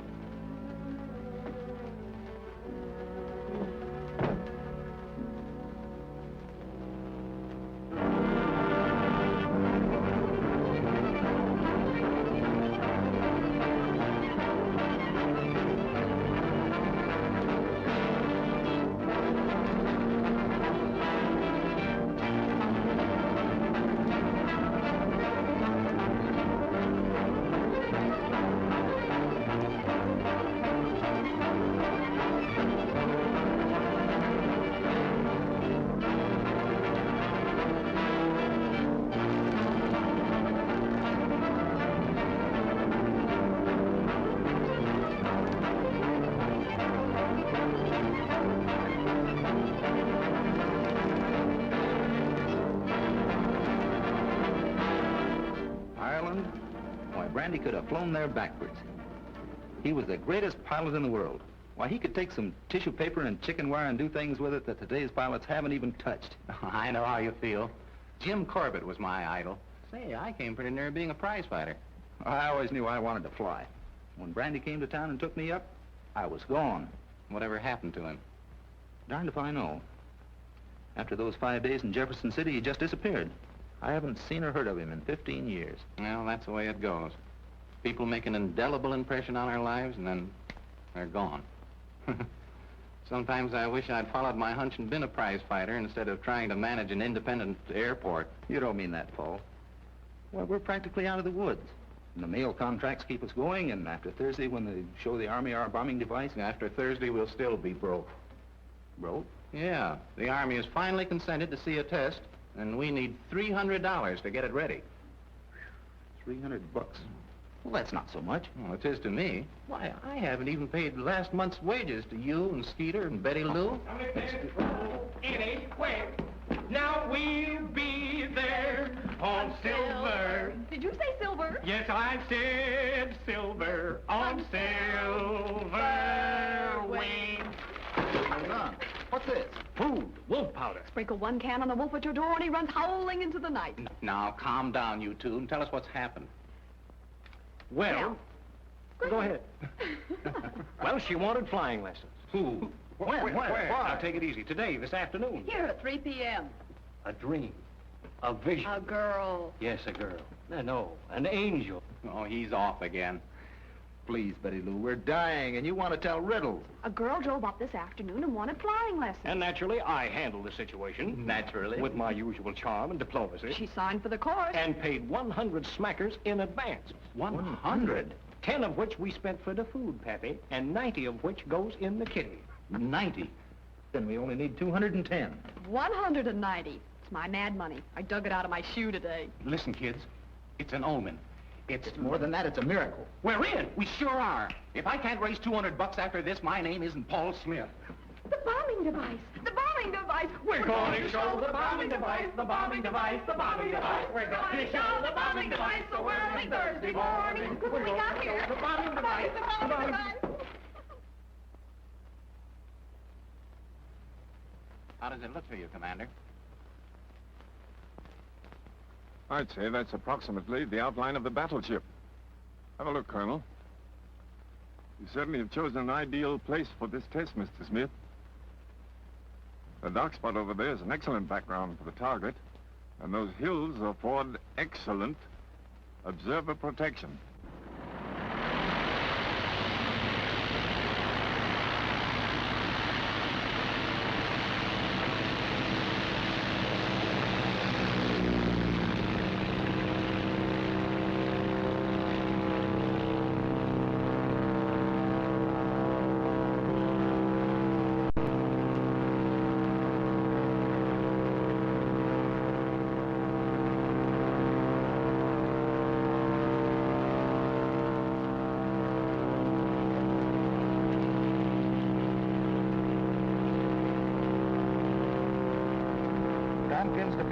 Brandy could have flown there backwards. He was the greatest pilot in the world. Why, he could take some tissue paper and chicken wire and do things with it that today's pilots haven't even touched. I know how you feel. Jim Corbett was my idol. Say, I came pretty near being a prize fighter. I always knew I wanted to fly. When Brandy came to town and took me up, I was gone. Whatever happened to him? Darned if I know. After those 5 days in Jefferson City, he just disappeared. I haven't seen or heard of him in 15 years. Well, that's the way it goes. People make an indelible impression on our lives, and then they're gone. Sometimes I wish I'd followed my hunch and been a prize fighter instead of trying to manage an independent airport. You don't mean that, Paul. Well, we're practically out of the woods. And the mail contracts keep us going, and after Thursday, when they show the Army our bombing device... After Thursday, we'll still be broke. Broke? Yeah. The Army has finally consented to see a test, and we need $300 to get it ready. $300 bucks. Well, that's not so much. Well, it is to me. Why, I haven't even paid last month's wages to you and Skeeter and Betty Lou. Anyway, now we'll be there on silver. Did you say silver? Yes, I said silver on silver wing. Hold on. What's this? Food, wolf powder. Sprinkle one can on the wolf at your door and he runs howling into the night. Now, calm down, you two, and tell us what's happened. Well, go ahead. Well, she wanted flying lessons. Who? When? Now, take it easy. Today, this afternoon. Here at 3 p.m. A dream. A vision. A girl. Yes, a girl. No, an angel. Oh, he's off again. Please, Betty Lou, we're dying, and you want to tell riddles. A girl drove up this afternoon and wanted flying lessons. And naturally, I handled the situation. Naturally. With my usual charm and diplomacy. She signed for the course. And paid 100 smackers in advance. 100? 10 of which we spent for the food, Pappy, and 90 of which goes in the kitty. 90? Then we only need 210. 190. It's my mad money. I dug it out of my shoe today. Listen, kids, it's an omen. It's more than that, it's a miracle. We're in. We sure are. If I can't raise $200 after this, my name isn't Paul Smith. The bombing device. The bombing device. We're going to show the bombing device, the bombing device, the bombing device. We're going to show the bombing device so early Thursday morning. Look what we got here. The bombing device. The bombing device. How does it look to you, Commander? I'd say that's approximately the outline of the battleship. Have a look, Colonel. You certainly have chosen an ideal place for this test, Mr. Smith. The dark spot over there is an excellent background for the target, and those hills afford excellent observer protection.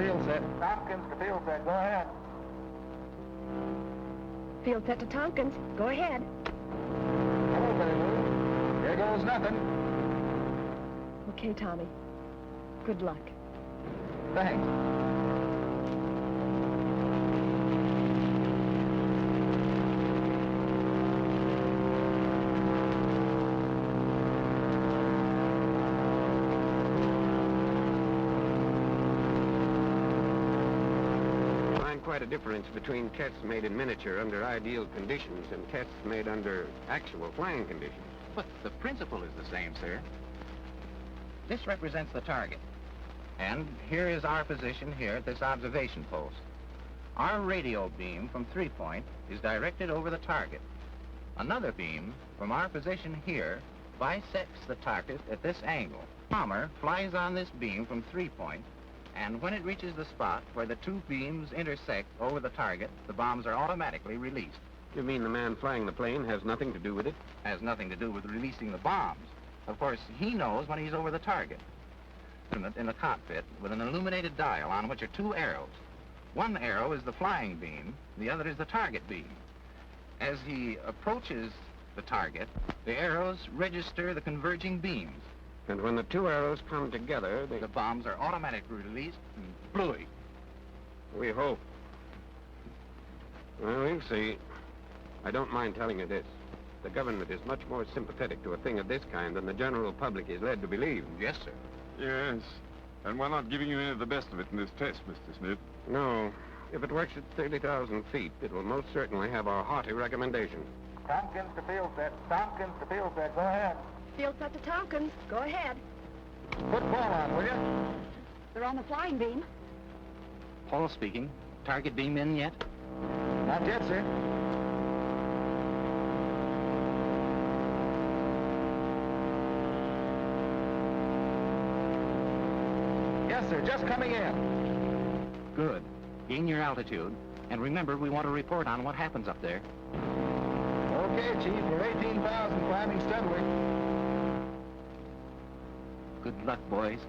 field set. Tompkins to field set. Go ahead. Field set to Tompkins. Go ahead. Hello, Billy Lou. Here goes nothing. Okay, Tommy. Good luck. Thanks. Quite a difference between tests made in miniature under ideal conditions and tests made under actual flying conditions. But the principle is the same, sir. This represents the target. And here is our position here at this observation post. Our radio beam from 3-point is directed over the target. Another beam from our position here bisects the target at this angle. Bomber flies on this beam from 3-point, and when it reaches the spot where the two beams intersect over the target, the bombs are automatically released. You mean the man flying the plane has nothing to do with it? Has nothing to do with releasing the bombs. Of course, he knows when he's over the target. In the cockpit with an illuminated dial on which are two arrows. One arrow is the flying beam, the other is the target beam. As he approaches the target, the arrows register the converging beams. And when the two arrows come together, the bombs are automatically released and blooey. We hope. Well, we'll see. I don't mind telling you this. The government is much more sympathetic to a thing of this kind than the general public is led to believe. Yes, sir. Yes. And we're not giving you any of the best of it in this test, Mr. Smith. No. If it works at 30,000 feet, it will most certainly have our hearty recommendation. Tompkins to field set. Tompkins to field set. Go ahead. Field set to Tompkins. Go ahead. Put ball on, will you? They're on the flying beam. Paul speaking. Target beam in yet? Not yet, sir. Yes, sir. Just coming in. Good. Gain your altitude. And remember, we want to report on what happens up there. Okay, Chief. We're 18,000 climbing steadily. Good luck, boys.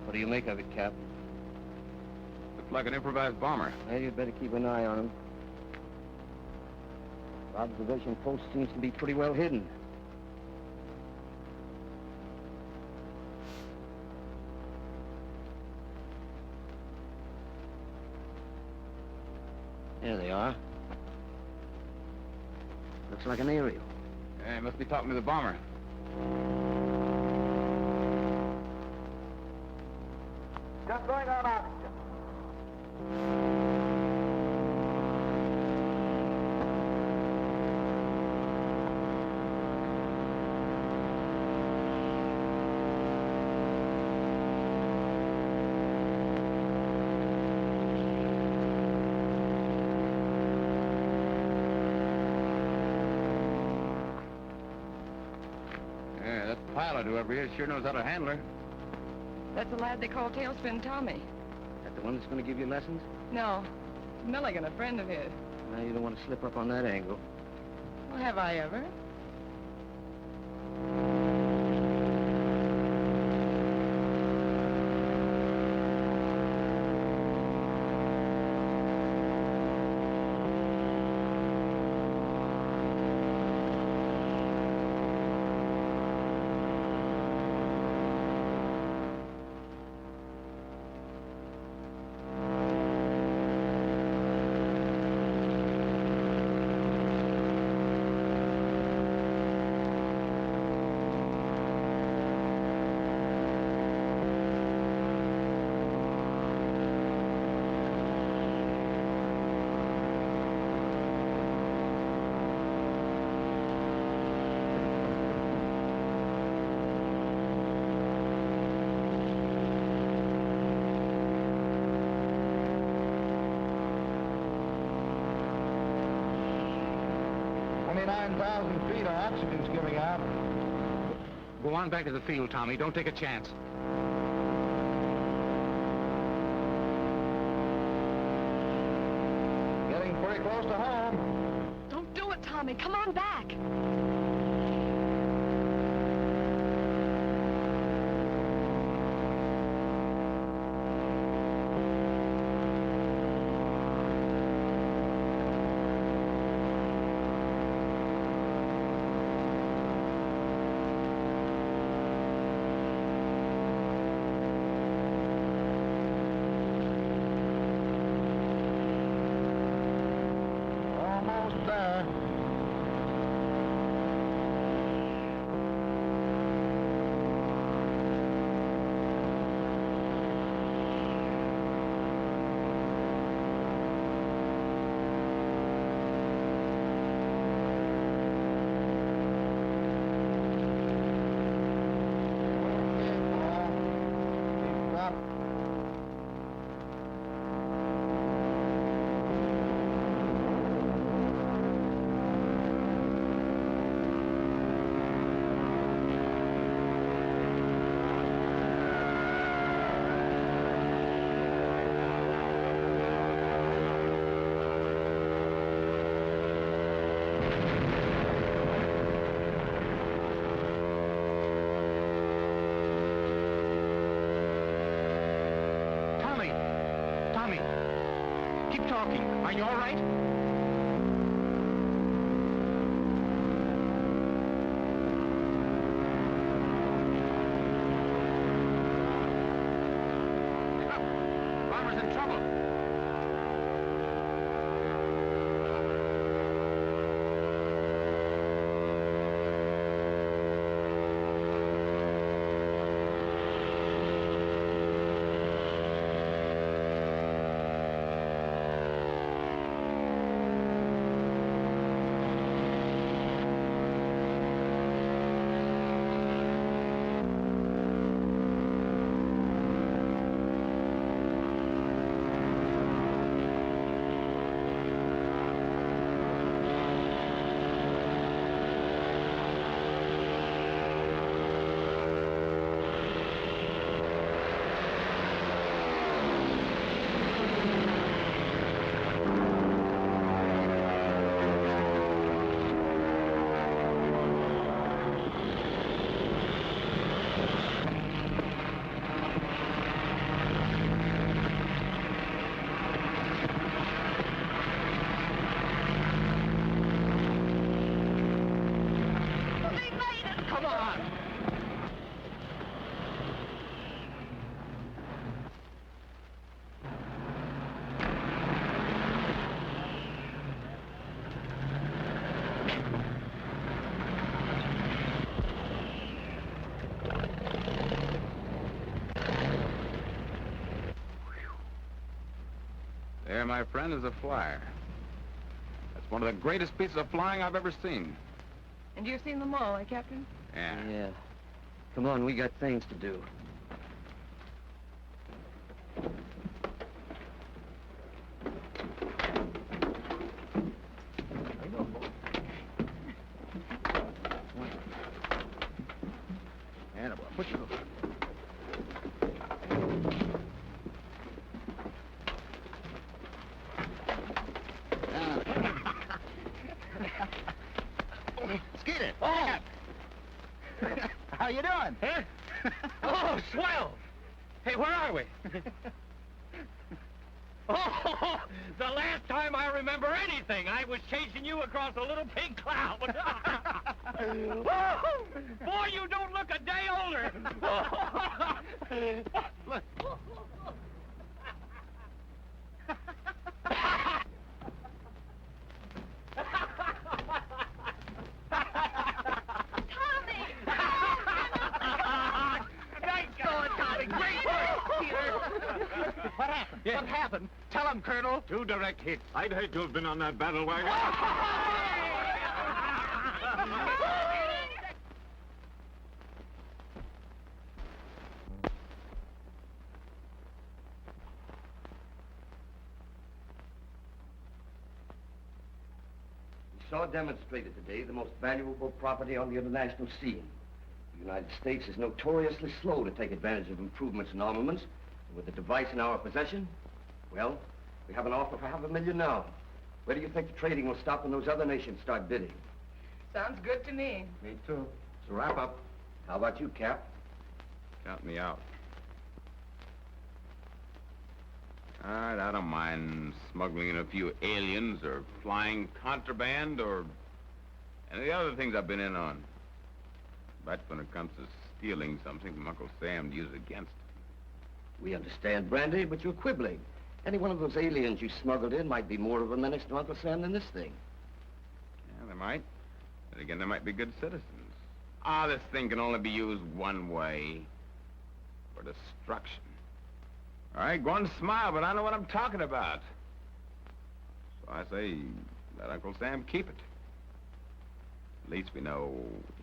What do you make of it, Cap? Looks like an improvised bomber. Well, you'd better keep an eye on him. The observation post seems to be pretty well hidden. There they are. Looks like an aerial. Yeah, he must be talking to the bomber. Just going on oxygen. Yeah, that pilot, whoever he is, sure knows how to handle her. That's the lad they call Tailspin Tommy. That the one that's going to give you lessons? No, it's Milligan, a friend of his. Now, you don't want to slip up on that angle. Well, have I ever? 29,000 feet of oxygen's giving out. Go on back to the field, Tommy. Don't take a chance. Getting pretty close to home. Don't do it, Tommy. Come on back. Almost there. Tommy, keep talking. Are you all right? Farmer's in trouble. Come on! There, my friend, is a flyer. That's one of the greatest pieces of flying I've ever seen. And you've seen them all, eh, Captain? Yeah. Come on, we got things to do. And push it over. Skeeter! Oh! How you doing? Huh? Oh, swell! Hey, where are we? Oh, the last time I remember anything, I was chasing you across a little pink cloud. Oh, boy, you don't look a day older. Look. What happened? Yeah. What happened? Tell him, Colonel. 2 direct hits. I'd hate to have been on that battle wagon. saw demonstrated today the most valuable property on the international scene. The United States is notoriously slow to take advantage of improvements in armaments. And with the device in our possession, well, we have an offer for $500,000 now. Where do you think the trading will stop when those other nations start bidding? Sounds good to me. Me too. So wrap up. How about you, Cap? Count me out. All right, I don't mind smuggling in a few aliens or flying contraband or any of the other things I've been in on. But when it comes to stealing something from Uncle Sam to use against him. We understand, Brandy, but you're quibbling. Any one of those aliens you smuggled in might be more of a menace to Uncle Sam than this thing. Yeah, they might. Then again, they might be good citizens. This thing can only be used one way. For destruction. All right, go on and smile, but I know what I'm talking about. So I say, let Uncle Sam keep it. At least we know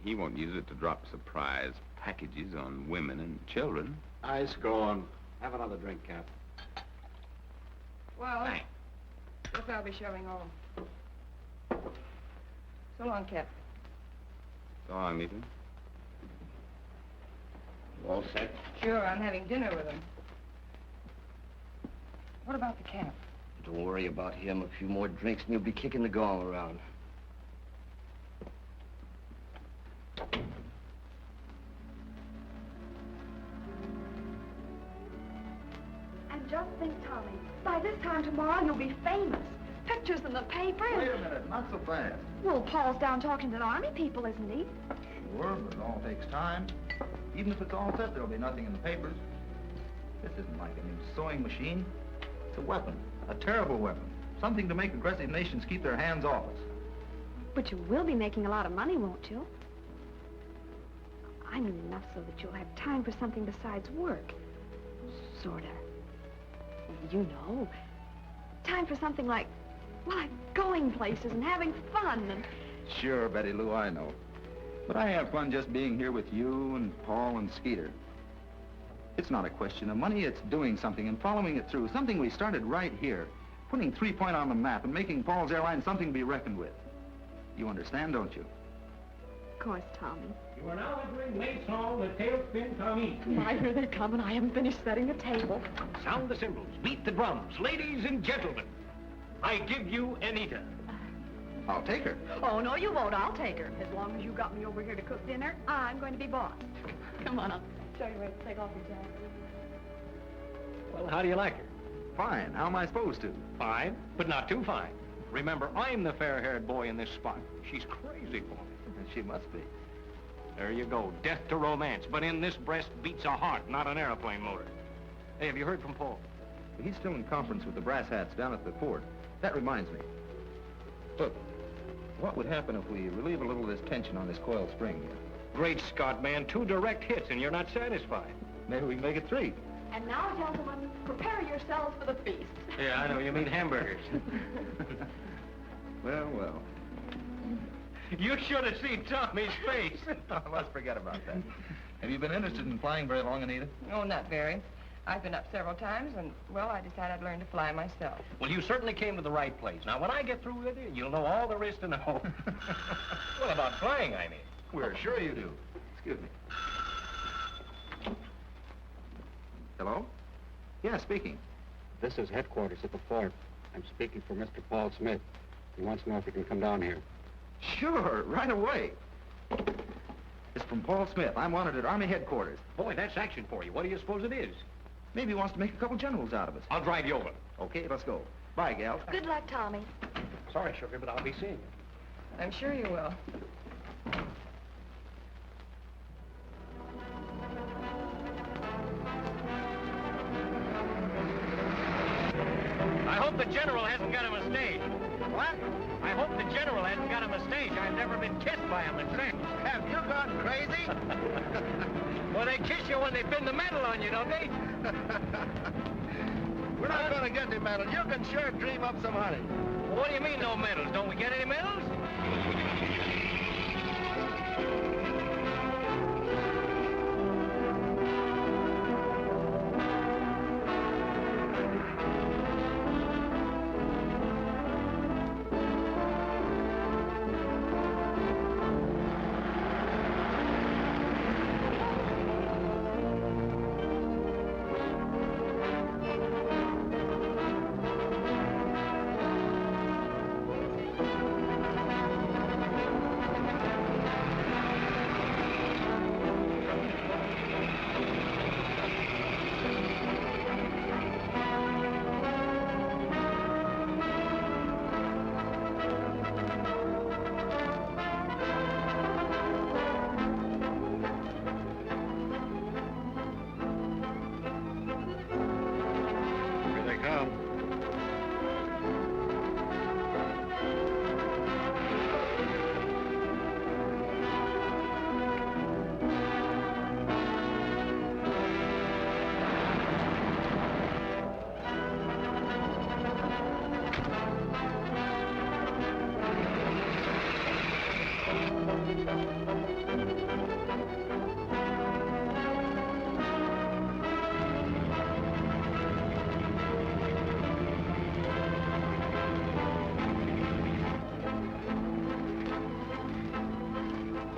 he won't use it to drop surprise packages on women and children. Nice going. Have another drink, Cap. Well, guess I'll be shoving home. So long, Cap. So long, Ethan. All set? Sure, I'm having dinner with him. What about the Cap? Don't worry about him. A few more drinks and you'll be kicking the gong around. And just think, Tommy, by this time tomorrow you'll be famous. Pictures in the paper. Wait a minute, not so fast. Well, Paul's down talking to the army people, isn't he? Sure, but it all takes time. Even if it's all set, there'll be nothing in the papers. This isn't like a new sewing machine. It's a weapon, a terrible weapon. Something to make aggressive nations keep their hands off us. But you will be making a lot of money, won't you? I mean enough so that you'll have time for something besides work. Sorta. You know. Time for something like going places and having fun and... Sure, Betty Lou, I know. But I have fun just being here with you and Paul and Skeeter. It's not a question of money, it's doing something and following it through. Something we started right here. Putting 3 Point on the map and making Paul's Airline something to be reckoned with. You understand, don't you? Of course, Tommy. You are now entering May Song, the Tailspin Tommy. My, here they come, and I haven't finished setting the table. Sound the cymbals, beat the drums. Ladies and gentlemen, I give you Anita. I'll take her. Oh, no, you won't. I'll take her. As long as you got me over here to cook dinner, I'm going to be boss. Come on, I'll show you where to take off your jacket. Well, how do you like her? Fine. How am I supposed to? Fine, but not too fine. Remember, I'm the fair-haired boy in this spot. She's crazy for me. She must be. There you go. Death to romance. But in this breast beats a heart, not an airplane motor. Hey, have you heard from Paul? He's still in conference with the brass hats down at the port. That reminds me. Look, what would happen if we relieve a little of this tension on this coiled spring here? Great Scott, man. 2 direct hits, and you're not satisfied. Maybe we can make it 3. And now, gentlemen, prepare yourselves for the feast. Yeah, I know. You mean hamburgers. Well, well. You should have seen Tommy's face. Let's forget about that. Have you been interested in flying very long, Anita? Oh, not very. I've been up several times, and, well, I decided I'd learn to fly myself. Well, you certainly came to the right place. Now, when I get through with you, you'll know all there is to know. Well, about flying, I mean. We're sure you do. Excuse me. Hello? Yeah, speaking. This is headquarters at the fort. I'm speaking for Mr. Paul Smith. He wants to know if he can come down here. Sure, right away. It's from Paul Smith. I'm wanted at Army headquarters. Boy, that's action for you. What do you suppose it is? Maybe he wants to make a couple generals out of us. I'll drive you over. Okay, let's go. Bye, gal. Good luck, Tommy. Sorry, sugar, but I'll be seeing you. I'm sure you will. I hope the general hasn't got him a stage. What? I hope the general hasn't got him a stage. I've never been kissed by him in fact. Have you gone crazy? Well, they kiss you when they pin the medal on you, don't they? We're not going to get the medal. You can sure dream up some honey. Well, what do you mean, no medals? Don't we get any medals?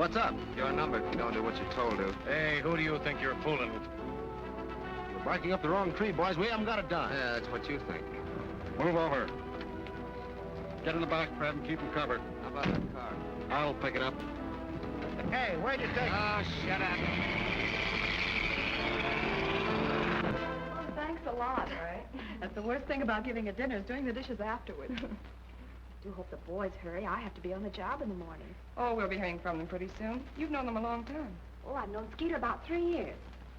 What's up? Your number if you don't do what you're told to. Hey, who do you think you're fooling with? You're barking up the wrong tree, boys. We haven't got it done. Yeah, that's what you think. Move over. Get in the back, Fred, and keep them covered. How about that car? I'll pick it up. Hey, where'd you take Oh, shut up. Oh, thanks a lot. Right. That's the worst thing about giving a dinner is doing the dishes afterwards. I do hope the boys hurry. I have to be on the job in the morning. Oh, we'll be hearing from them pretty soon. You've known them a long time. Oh, I've known Skeeter about 3 years.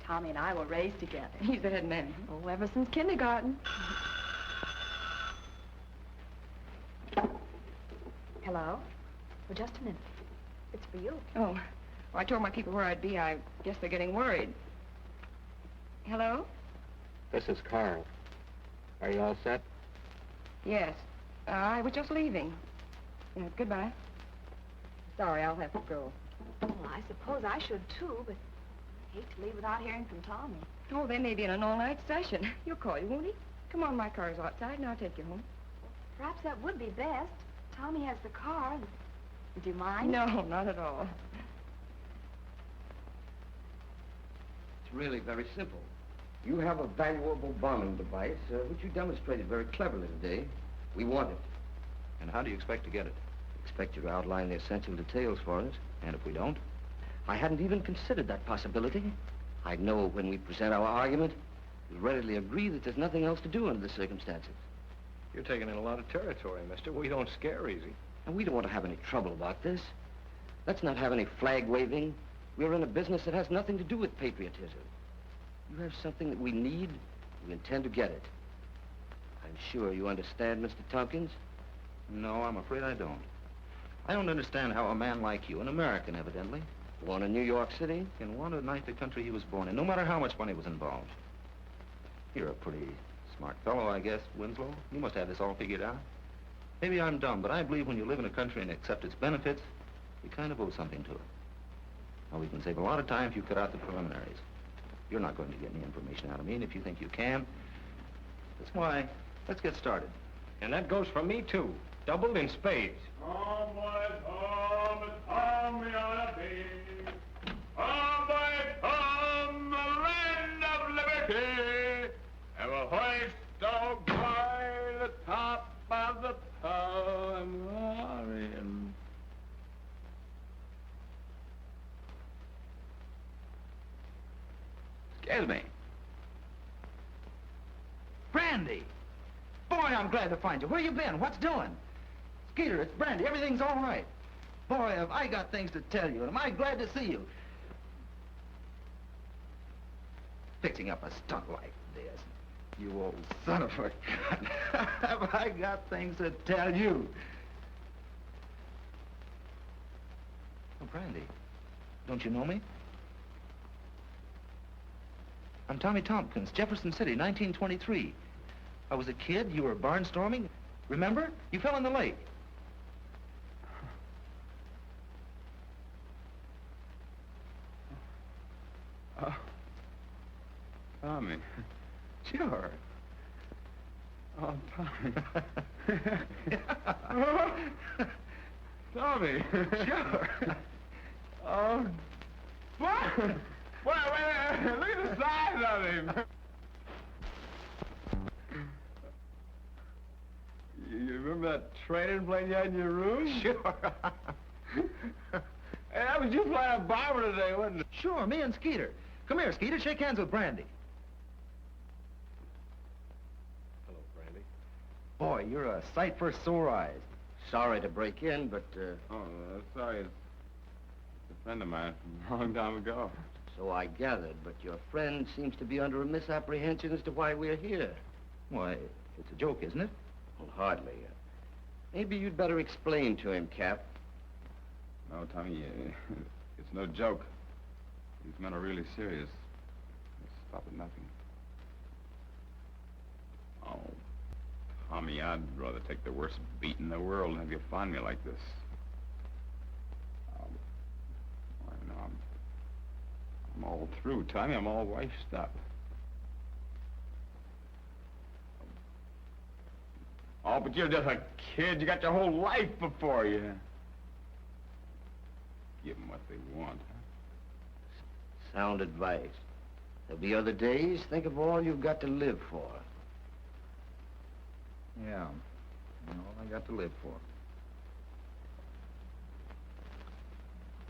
Tommy and I were raised together. He's the head man. Oh, ever since kindergarten. Hello? Oh, just a minute. It's for you. Oh, well, I told my people where I'd be. I guess they're getting worried. Hello? This is Carl. Are you all set? Yes. I was just leaving. Yeah, goodbye. Sorry, I'll have to go. Well, I suppose I should, too, but I hate to leave without hearing from Tommy. Oh, they may be in an all-night session. He'll call you, won't he? Come on, my car's outside, and I'll take you home. Perhaps that would be best. Tommy has the car. Would you mind? No, not at all. It's really very simple. You have a valuable bombing device, which you demonstrated very cleverly today. We want it. And how do you expect to get it? Expect you to outline the essential details for us. And if we don't? I hadn't even considered that possibility. I know when we present our argument, you'll readily agree that there's nothing else to do under the circumstances. You're taking in a lot of territory, mister. We don't scare easy. And we don't want to have any trouble about this. Let's not have any flag waving. We're in a business that has nothing to do with patriotism. You have something that we need, we intend to get it. I'm sure you understand, Mr. Tompkins? No, I'm afraid I don't. I don't understand how a man like you, an American evidently, born in New York City, can want to knight the country he was born in, no matter how much money was involved. You're a pretty smart fellow, I guess, Winslow. You must have this all figured out. Maybe I'm dumb, but I believe when you live in a country and accept its benefits, you kind of owe something to it. Now, we can save a lot of time if you cut out the preliminaries. You're not going to get any information out of me, and if you think you can, that's why. Let's get started. And that goes for me, too. Doubled in spades. Come, boys, come, it's Tommy on a beat. Come, boys, come, the land of liberty. And we'll hoist our by the top of the poem. Excuse me. Brandy! Boy, I'm glad to find you. Where you been? What's doing? Skeeter, it's Brandy. Everything's all right. Boy, have I got things to tell you, and am I glad to see you. Fixing up a stunt like this. You old son of a gun. Have I got things to tell you? Oh, Brandy, don't you know me? I'm Tommy Tompkins, Jefferson City, 1923. I was a kid, you were barnstorming. Remember? You fell in the lake. Tommy. Sure. Oh, Tommy. Tommy. Sure. Oh, what? Wait, look at the size of him. You remember that training plane you had in your room? Sure. Hey, that was you flying a bomber today, wasn't it? Sure, me and Skeeter. Come here, Skeeter. Shake hands with Brandy. Hello, Brandy. Boy, you're a sight for sore eyes. Sorry to break in, but, sorry. It's a friend of mine from a long time ago. So I gathered, but your friend seems to be under a misapprehension as to why we're here. Why, it's a joke, isn't it? Well, hardly. Maybe you'd better explain to him, Cap. No, Tommy, it's no joke. These men are really serious. They stop at nothing. Oh, Tommy, I'd rather take the worst beat in the world than have you find me like this. I know, I'm all through, Tommy. I'm all washed up. Oh, but you're just a kid. You got your whole life before you. give them what they want, huh? Sound advice. There'll be other days. Think of all you've got to live for. Yeah. All I got to live for.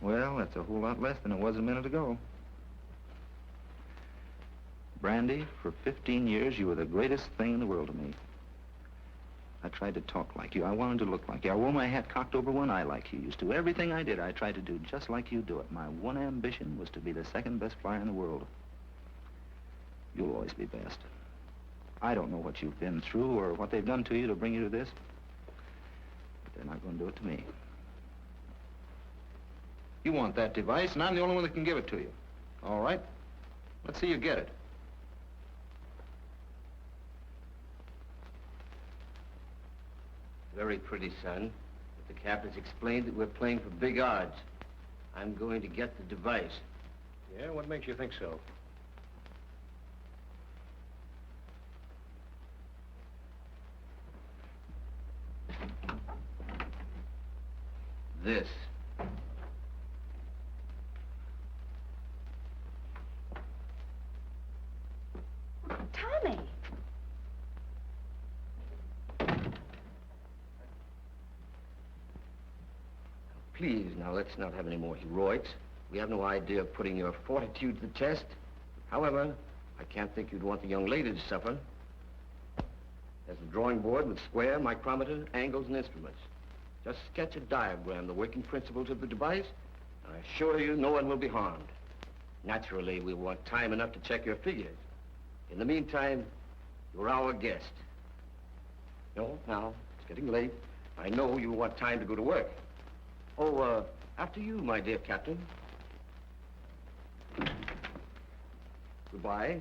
Well, that's a whole lot less than it was a minute ago. Brandy, for 15 years, you were the greatest thing in the world to me. I tried to talk like you. I wanted to look like you. I wore my hat cocked over one eye like you used to. Everything I did, I tried to do just like you do it. My one ambition was to be the second best flyer in the world. You'll always be best. I don't know what you've been through or what they've done to you to bring you to this, but they're not going to do it to me. You want that device, and I'm the only one that can give it to you. All right? Let's see you get it. Very pretty, son. But the captain's explained that we're playing for big odds. I'm going to get the device. Yeah, what makes you think so? This. Tommy! Please, now, let's not have any more heroics. We have no idea of putting your fortitude to the test. However, I can't think you'd want the young lady to suffer. There's a drawing board with square, micrometer, angles, and instruments. Just sketch a diagram, the working principles of the device, and I assure you no one will be harmed. Naturally, we'll want time enough to check your figures. In the meantime, you're our guest. No, now, it's getting late. I know you want time to go to work. Oh, after you, my dear Captain. Goodbye.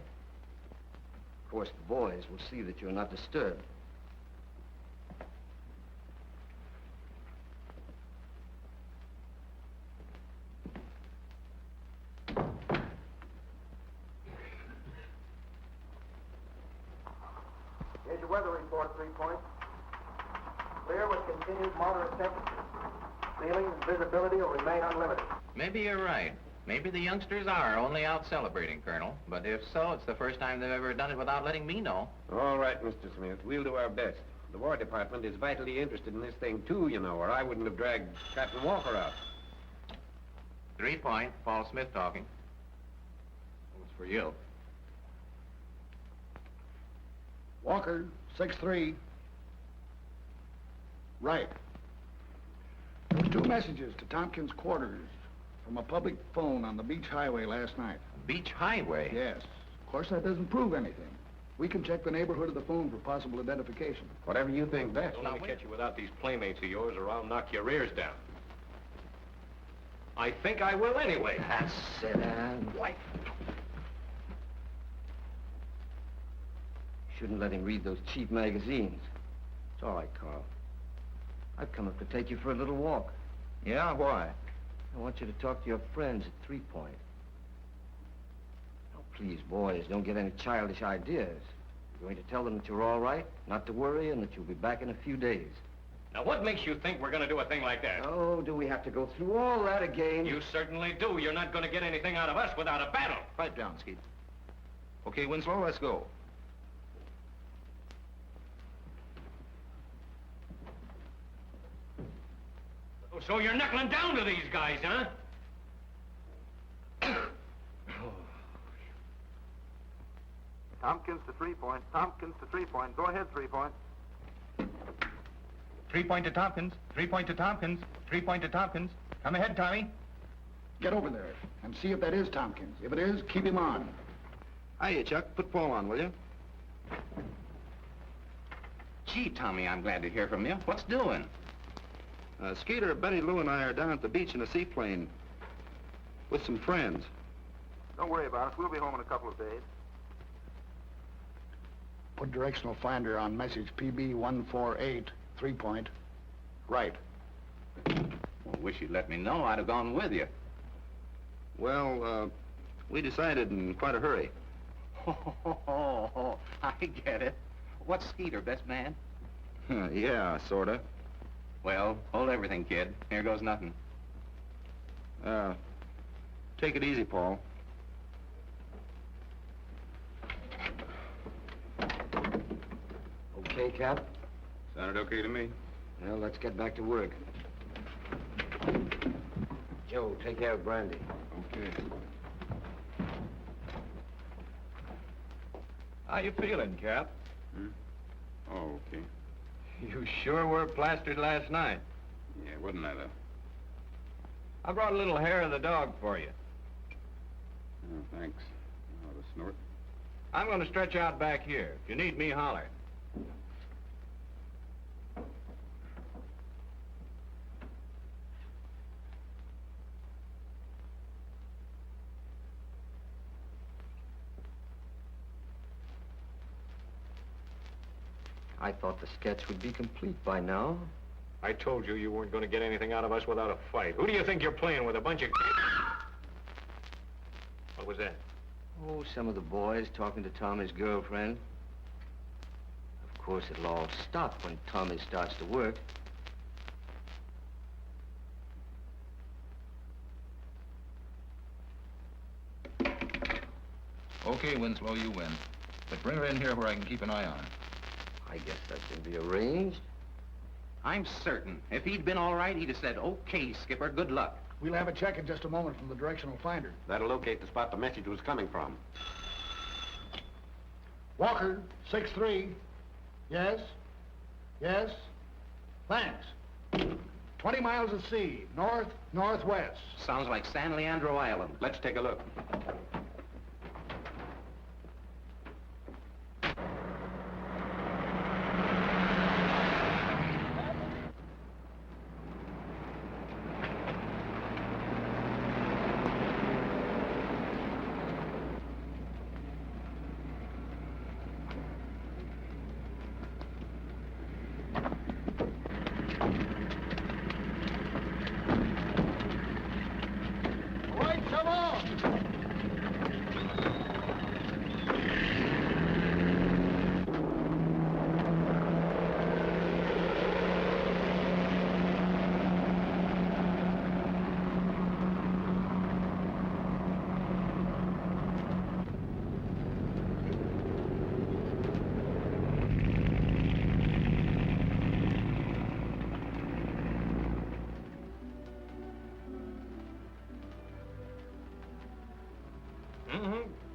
Of course, the boys will see that you're not disturbed. Here's your weather report, 3 Points. Clear with continued moderate temperatures. Ceiling visibility will remain unlimited. Maybe you're right. Maybe the youngsters are only out celebrating, Colonel. But if so, it's the first time they've ever done it without letting me know. All right, Mr. Smith. We'll do our best. The War Department is vitally interested in this thing, too, you know, or I wouldn't have dragged Captain Walker out. 3 Point, Paul Smith talking. It was for you. Walker, 6-3. Right. There was 2 messages to Tompkins' quarters from a public phone on the Beach Highway last night. Beach Highway? Yes. Of course, that doesn't prove anything. We can check the neighborhood of the phone for possible identification. Whatever you think best. Don't let me catch you without these playmates of yours, or I'll knock your ears down. I think I will anyway. That's it, White. Shouldn't let him read those cheap magazines. It's all right, Carl. I've come up to take you for a little walk. Yeah, why? I want you to talk to your friends at 3 Point. Now, please, boys, don't get any childish ideas. You're going to tell them that you're all right, not to worry, and that you'll be back in a few days. Now, what makes you think we're going to do a thing like that? Oh, do we have to go through all that again? You certainly do. You're not going to get anything out of us without a battle. Pipe down, Skeet. Okay, Winslow, let's go. So you're knuckling down to these guys, huh? Tompkins to 3 Point. Tompkins to 3 Point. Go ahead, 3 Point. 3 Point to Tompkins. 3 Point to Tompkins. 3 Point to Tompkins. Come ahead, Tommy. Get over there and see if that is Tompkins. If it is, keep him on. Hiya, Chuck. Put Paul on, will you? Gee, Tommy, I'm glad to hear from you. What's doing? Skeeter, Benny Lou, and I are down at the beach in a seaplane with some friends. Don't worry about us. We'll be home in a couple of days. Put directional finder on message PB148, 3 Point. Right. Well, wish you'd let me know. I'd have gone with you. Well, we decided in quite a hurry. Oh, I get it. What's Skeeter, best man? Yeah, sorta. Well, hold everything, kid. Here goes nothing. Take it easy, Paul. Okay, Cap? Sounded okay to me. Well, let's get back to work. Joe, take care of Brandy. Okay. How you feeling, Cap? Oh, okay. You sure were plastered last night. Yeah, wasn't I, though? I brought a little hair of the dog for you. Oh, thanks. Oh, the snort. I'm going to stretch out back here. If you need me, holler. I thought the sketch would be complete by now. I told you you weren't going to get anything out of us without a fight. Who do you think you're playing with, a bunch of kids? What was that? Oh, some of the boys talking to Tommy's girlfriend. Of course, it'll all stop when Tommy starts to work. Okay, Winslow, you win. But bring her in here where I can keep an eye on her. I guess that can be arranged. I'm certain. If he'd been all right, he'd have said, okay, Skipper, good luck. We'll have a check in just a moment from the directional finder. That'll locate the spot the message was coming from. Walker, 6-3. Yes? Yes? Thanks. 20 miles of sea, north-northwest. Sounds like San Leandro Island. Let's take a look.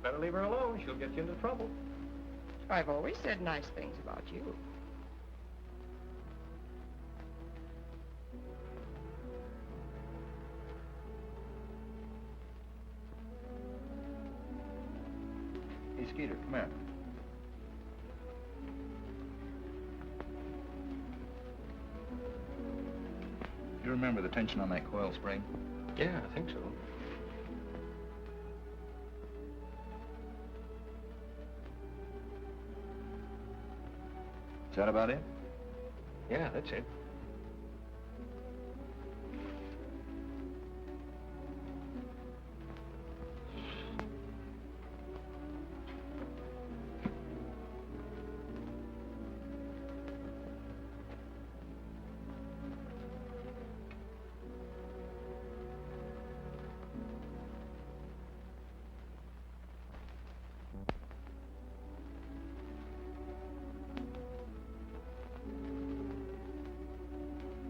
Better leave her alone. She'll get you into trouble. I've always said nice things about you. Hey, Skeeter, come here. You remember the tension on that coil spring? Yeah, I think so. Is that about it? Yeah, that's it.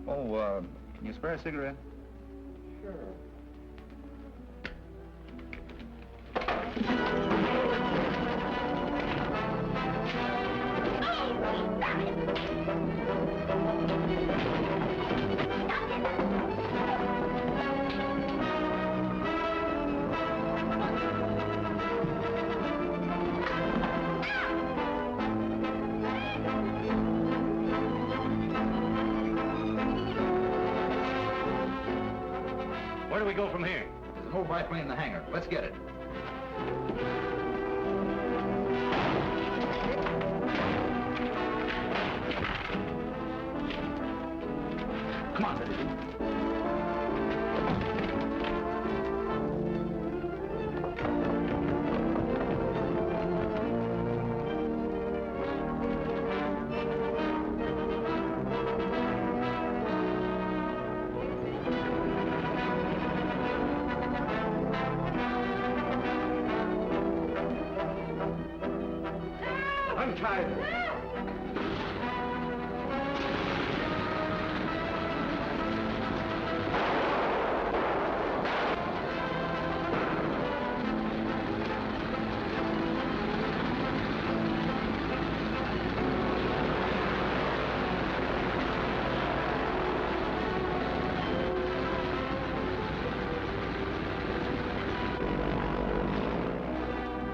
Oh, can you spare a cigarette? Sure. Where do we go from here? There's an old biplane in the hangar. Let's get it. Come on, Betty. tied.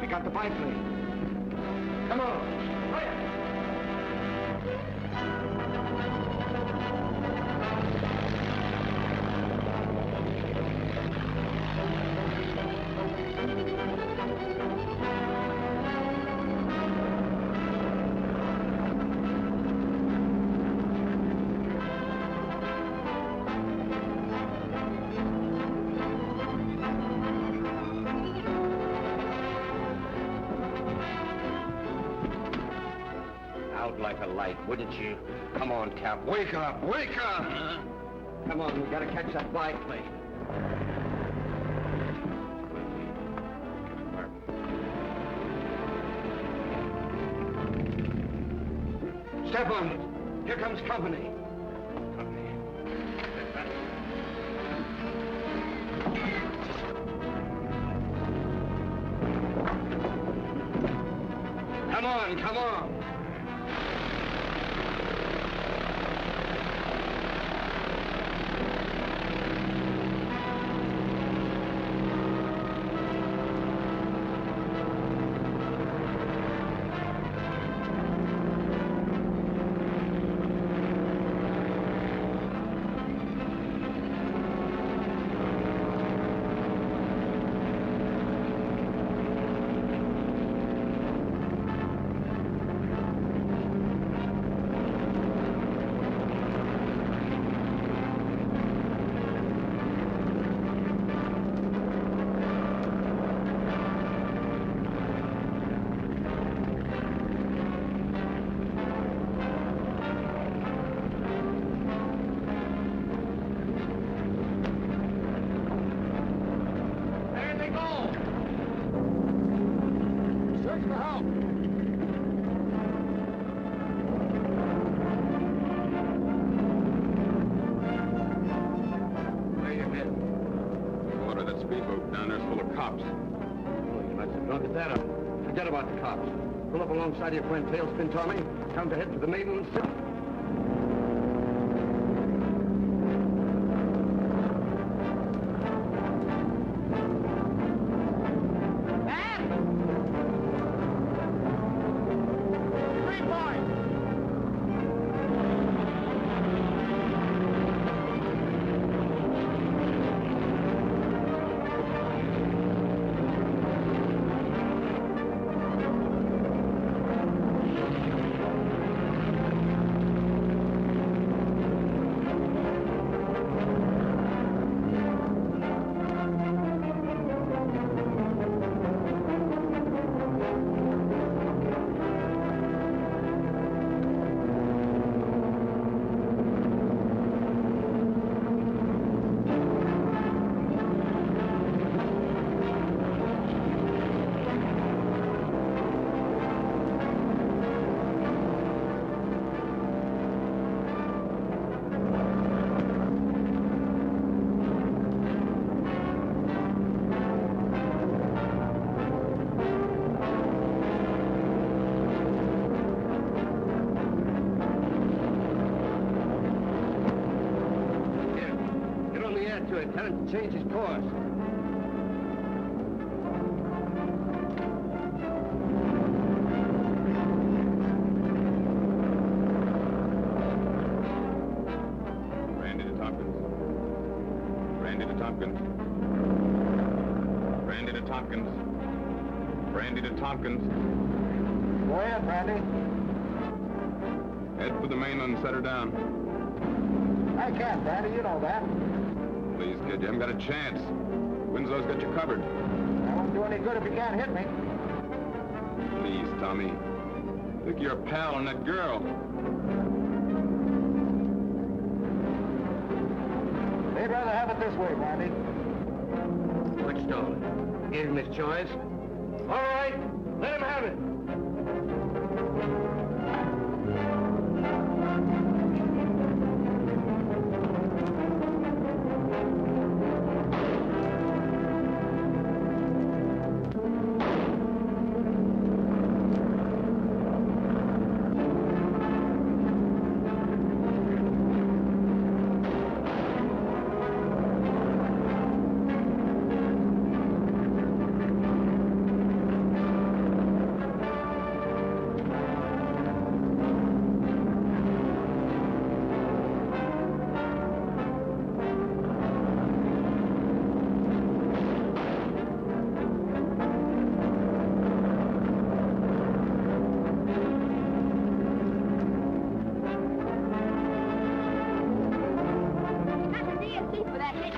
We got the biplane. Come on. Out like a light, wouldn't you? Come on, Cap. Wake up! Wake up! Come on, we gotta catch that biplane. Step on it. Here comes company. Come on, come on. Forget about the cops. Pull up alongside your friend Tailspin Tommy. Tell him to head for the Maiden and sit. Tell him to change his course. Randy to Tompkins. Randy to Tompkins. Randy to Tompkins. Randy to Tompkins. Go ahead, Randy. Head for the mainland and set her down. I can't, Randy. You know that. Please, kid, you haven't got a chance. Winslow's got you covered. That won't do any good if you can't hit me. Please, Tommy. Think you're a pal and that girl. They'd rather have it this way, Randy. Whetstone. Gave him his choice. All right, let him have it.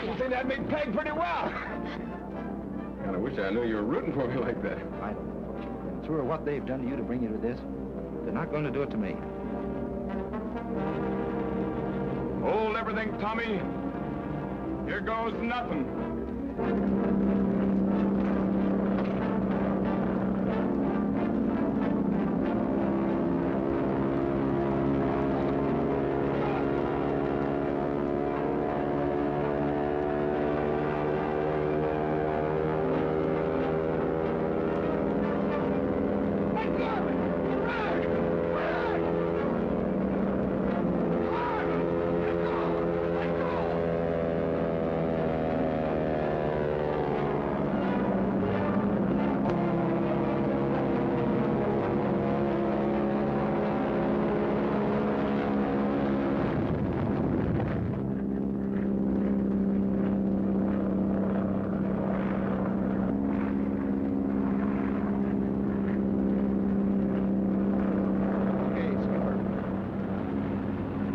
I think that made Peg pretty well. Kinda wish I knew you were rooting for me like that. I don't know. Through what they've done to you to bring you to this, they're not going to do it to me. Hold everything, Tommy. Here goes nothing.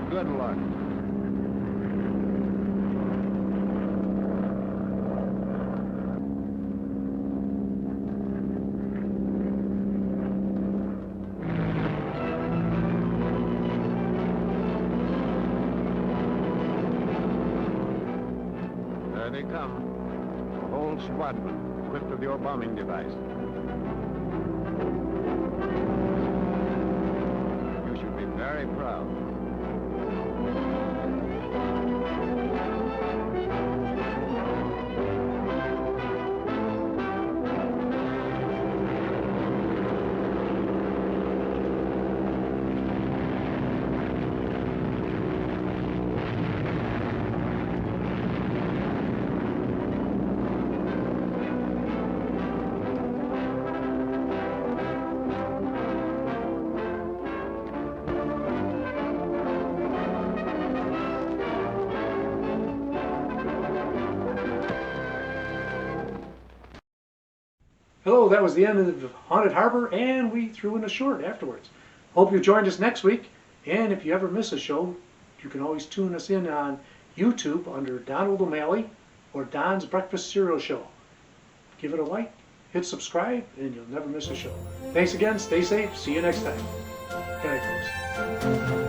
Good luck. There they come. A whole squadron equipped with your bombing device. You should be very proud. Hello, that was the end of Haunted Harbor, and we threw in a short afterwards. Hope you joined us next week, and if you ever miss a show, you can always tune us in on YouTube under Donald O'Malley or Don's Breakfast Cereal Show. Give it a like, hit subscribe, and you'll never miss a show. Thanks again, stay safe, see you next time. Good night, folks.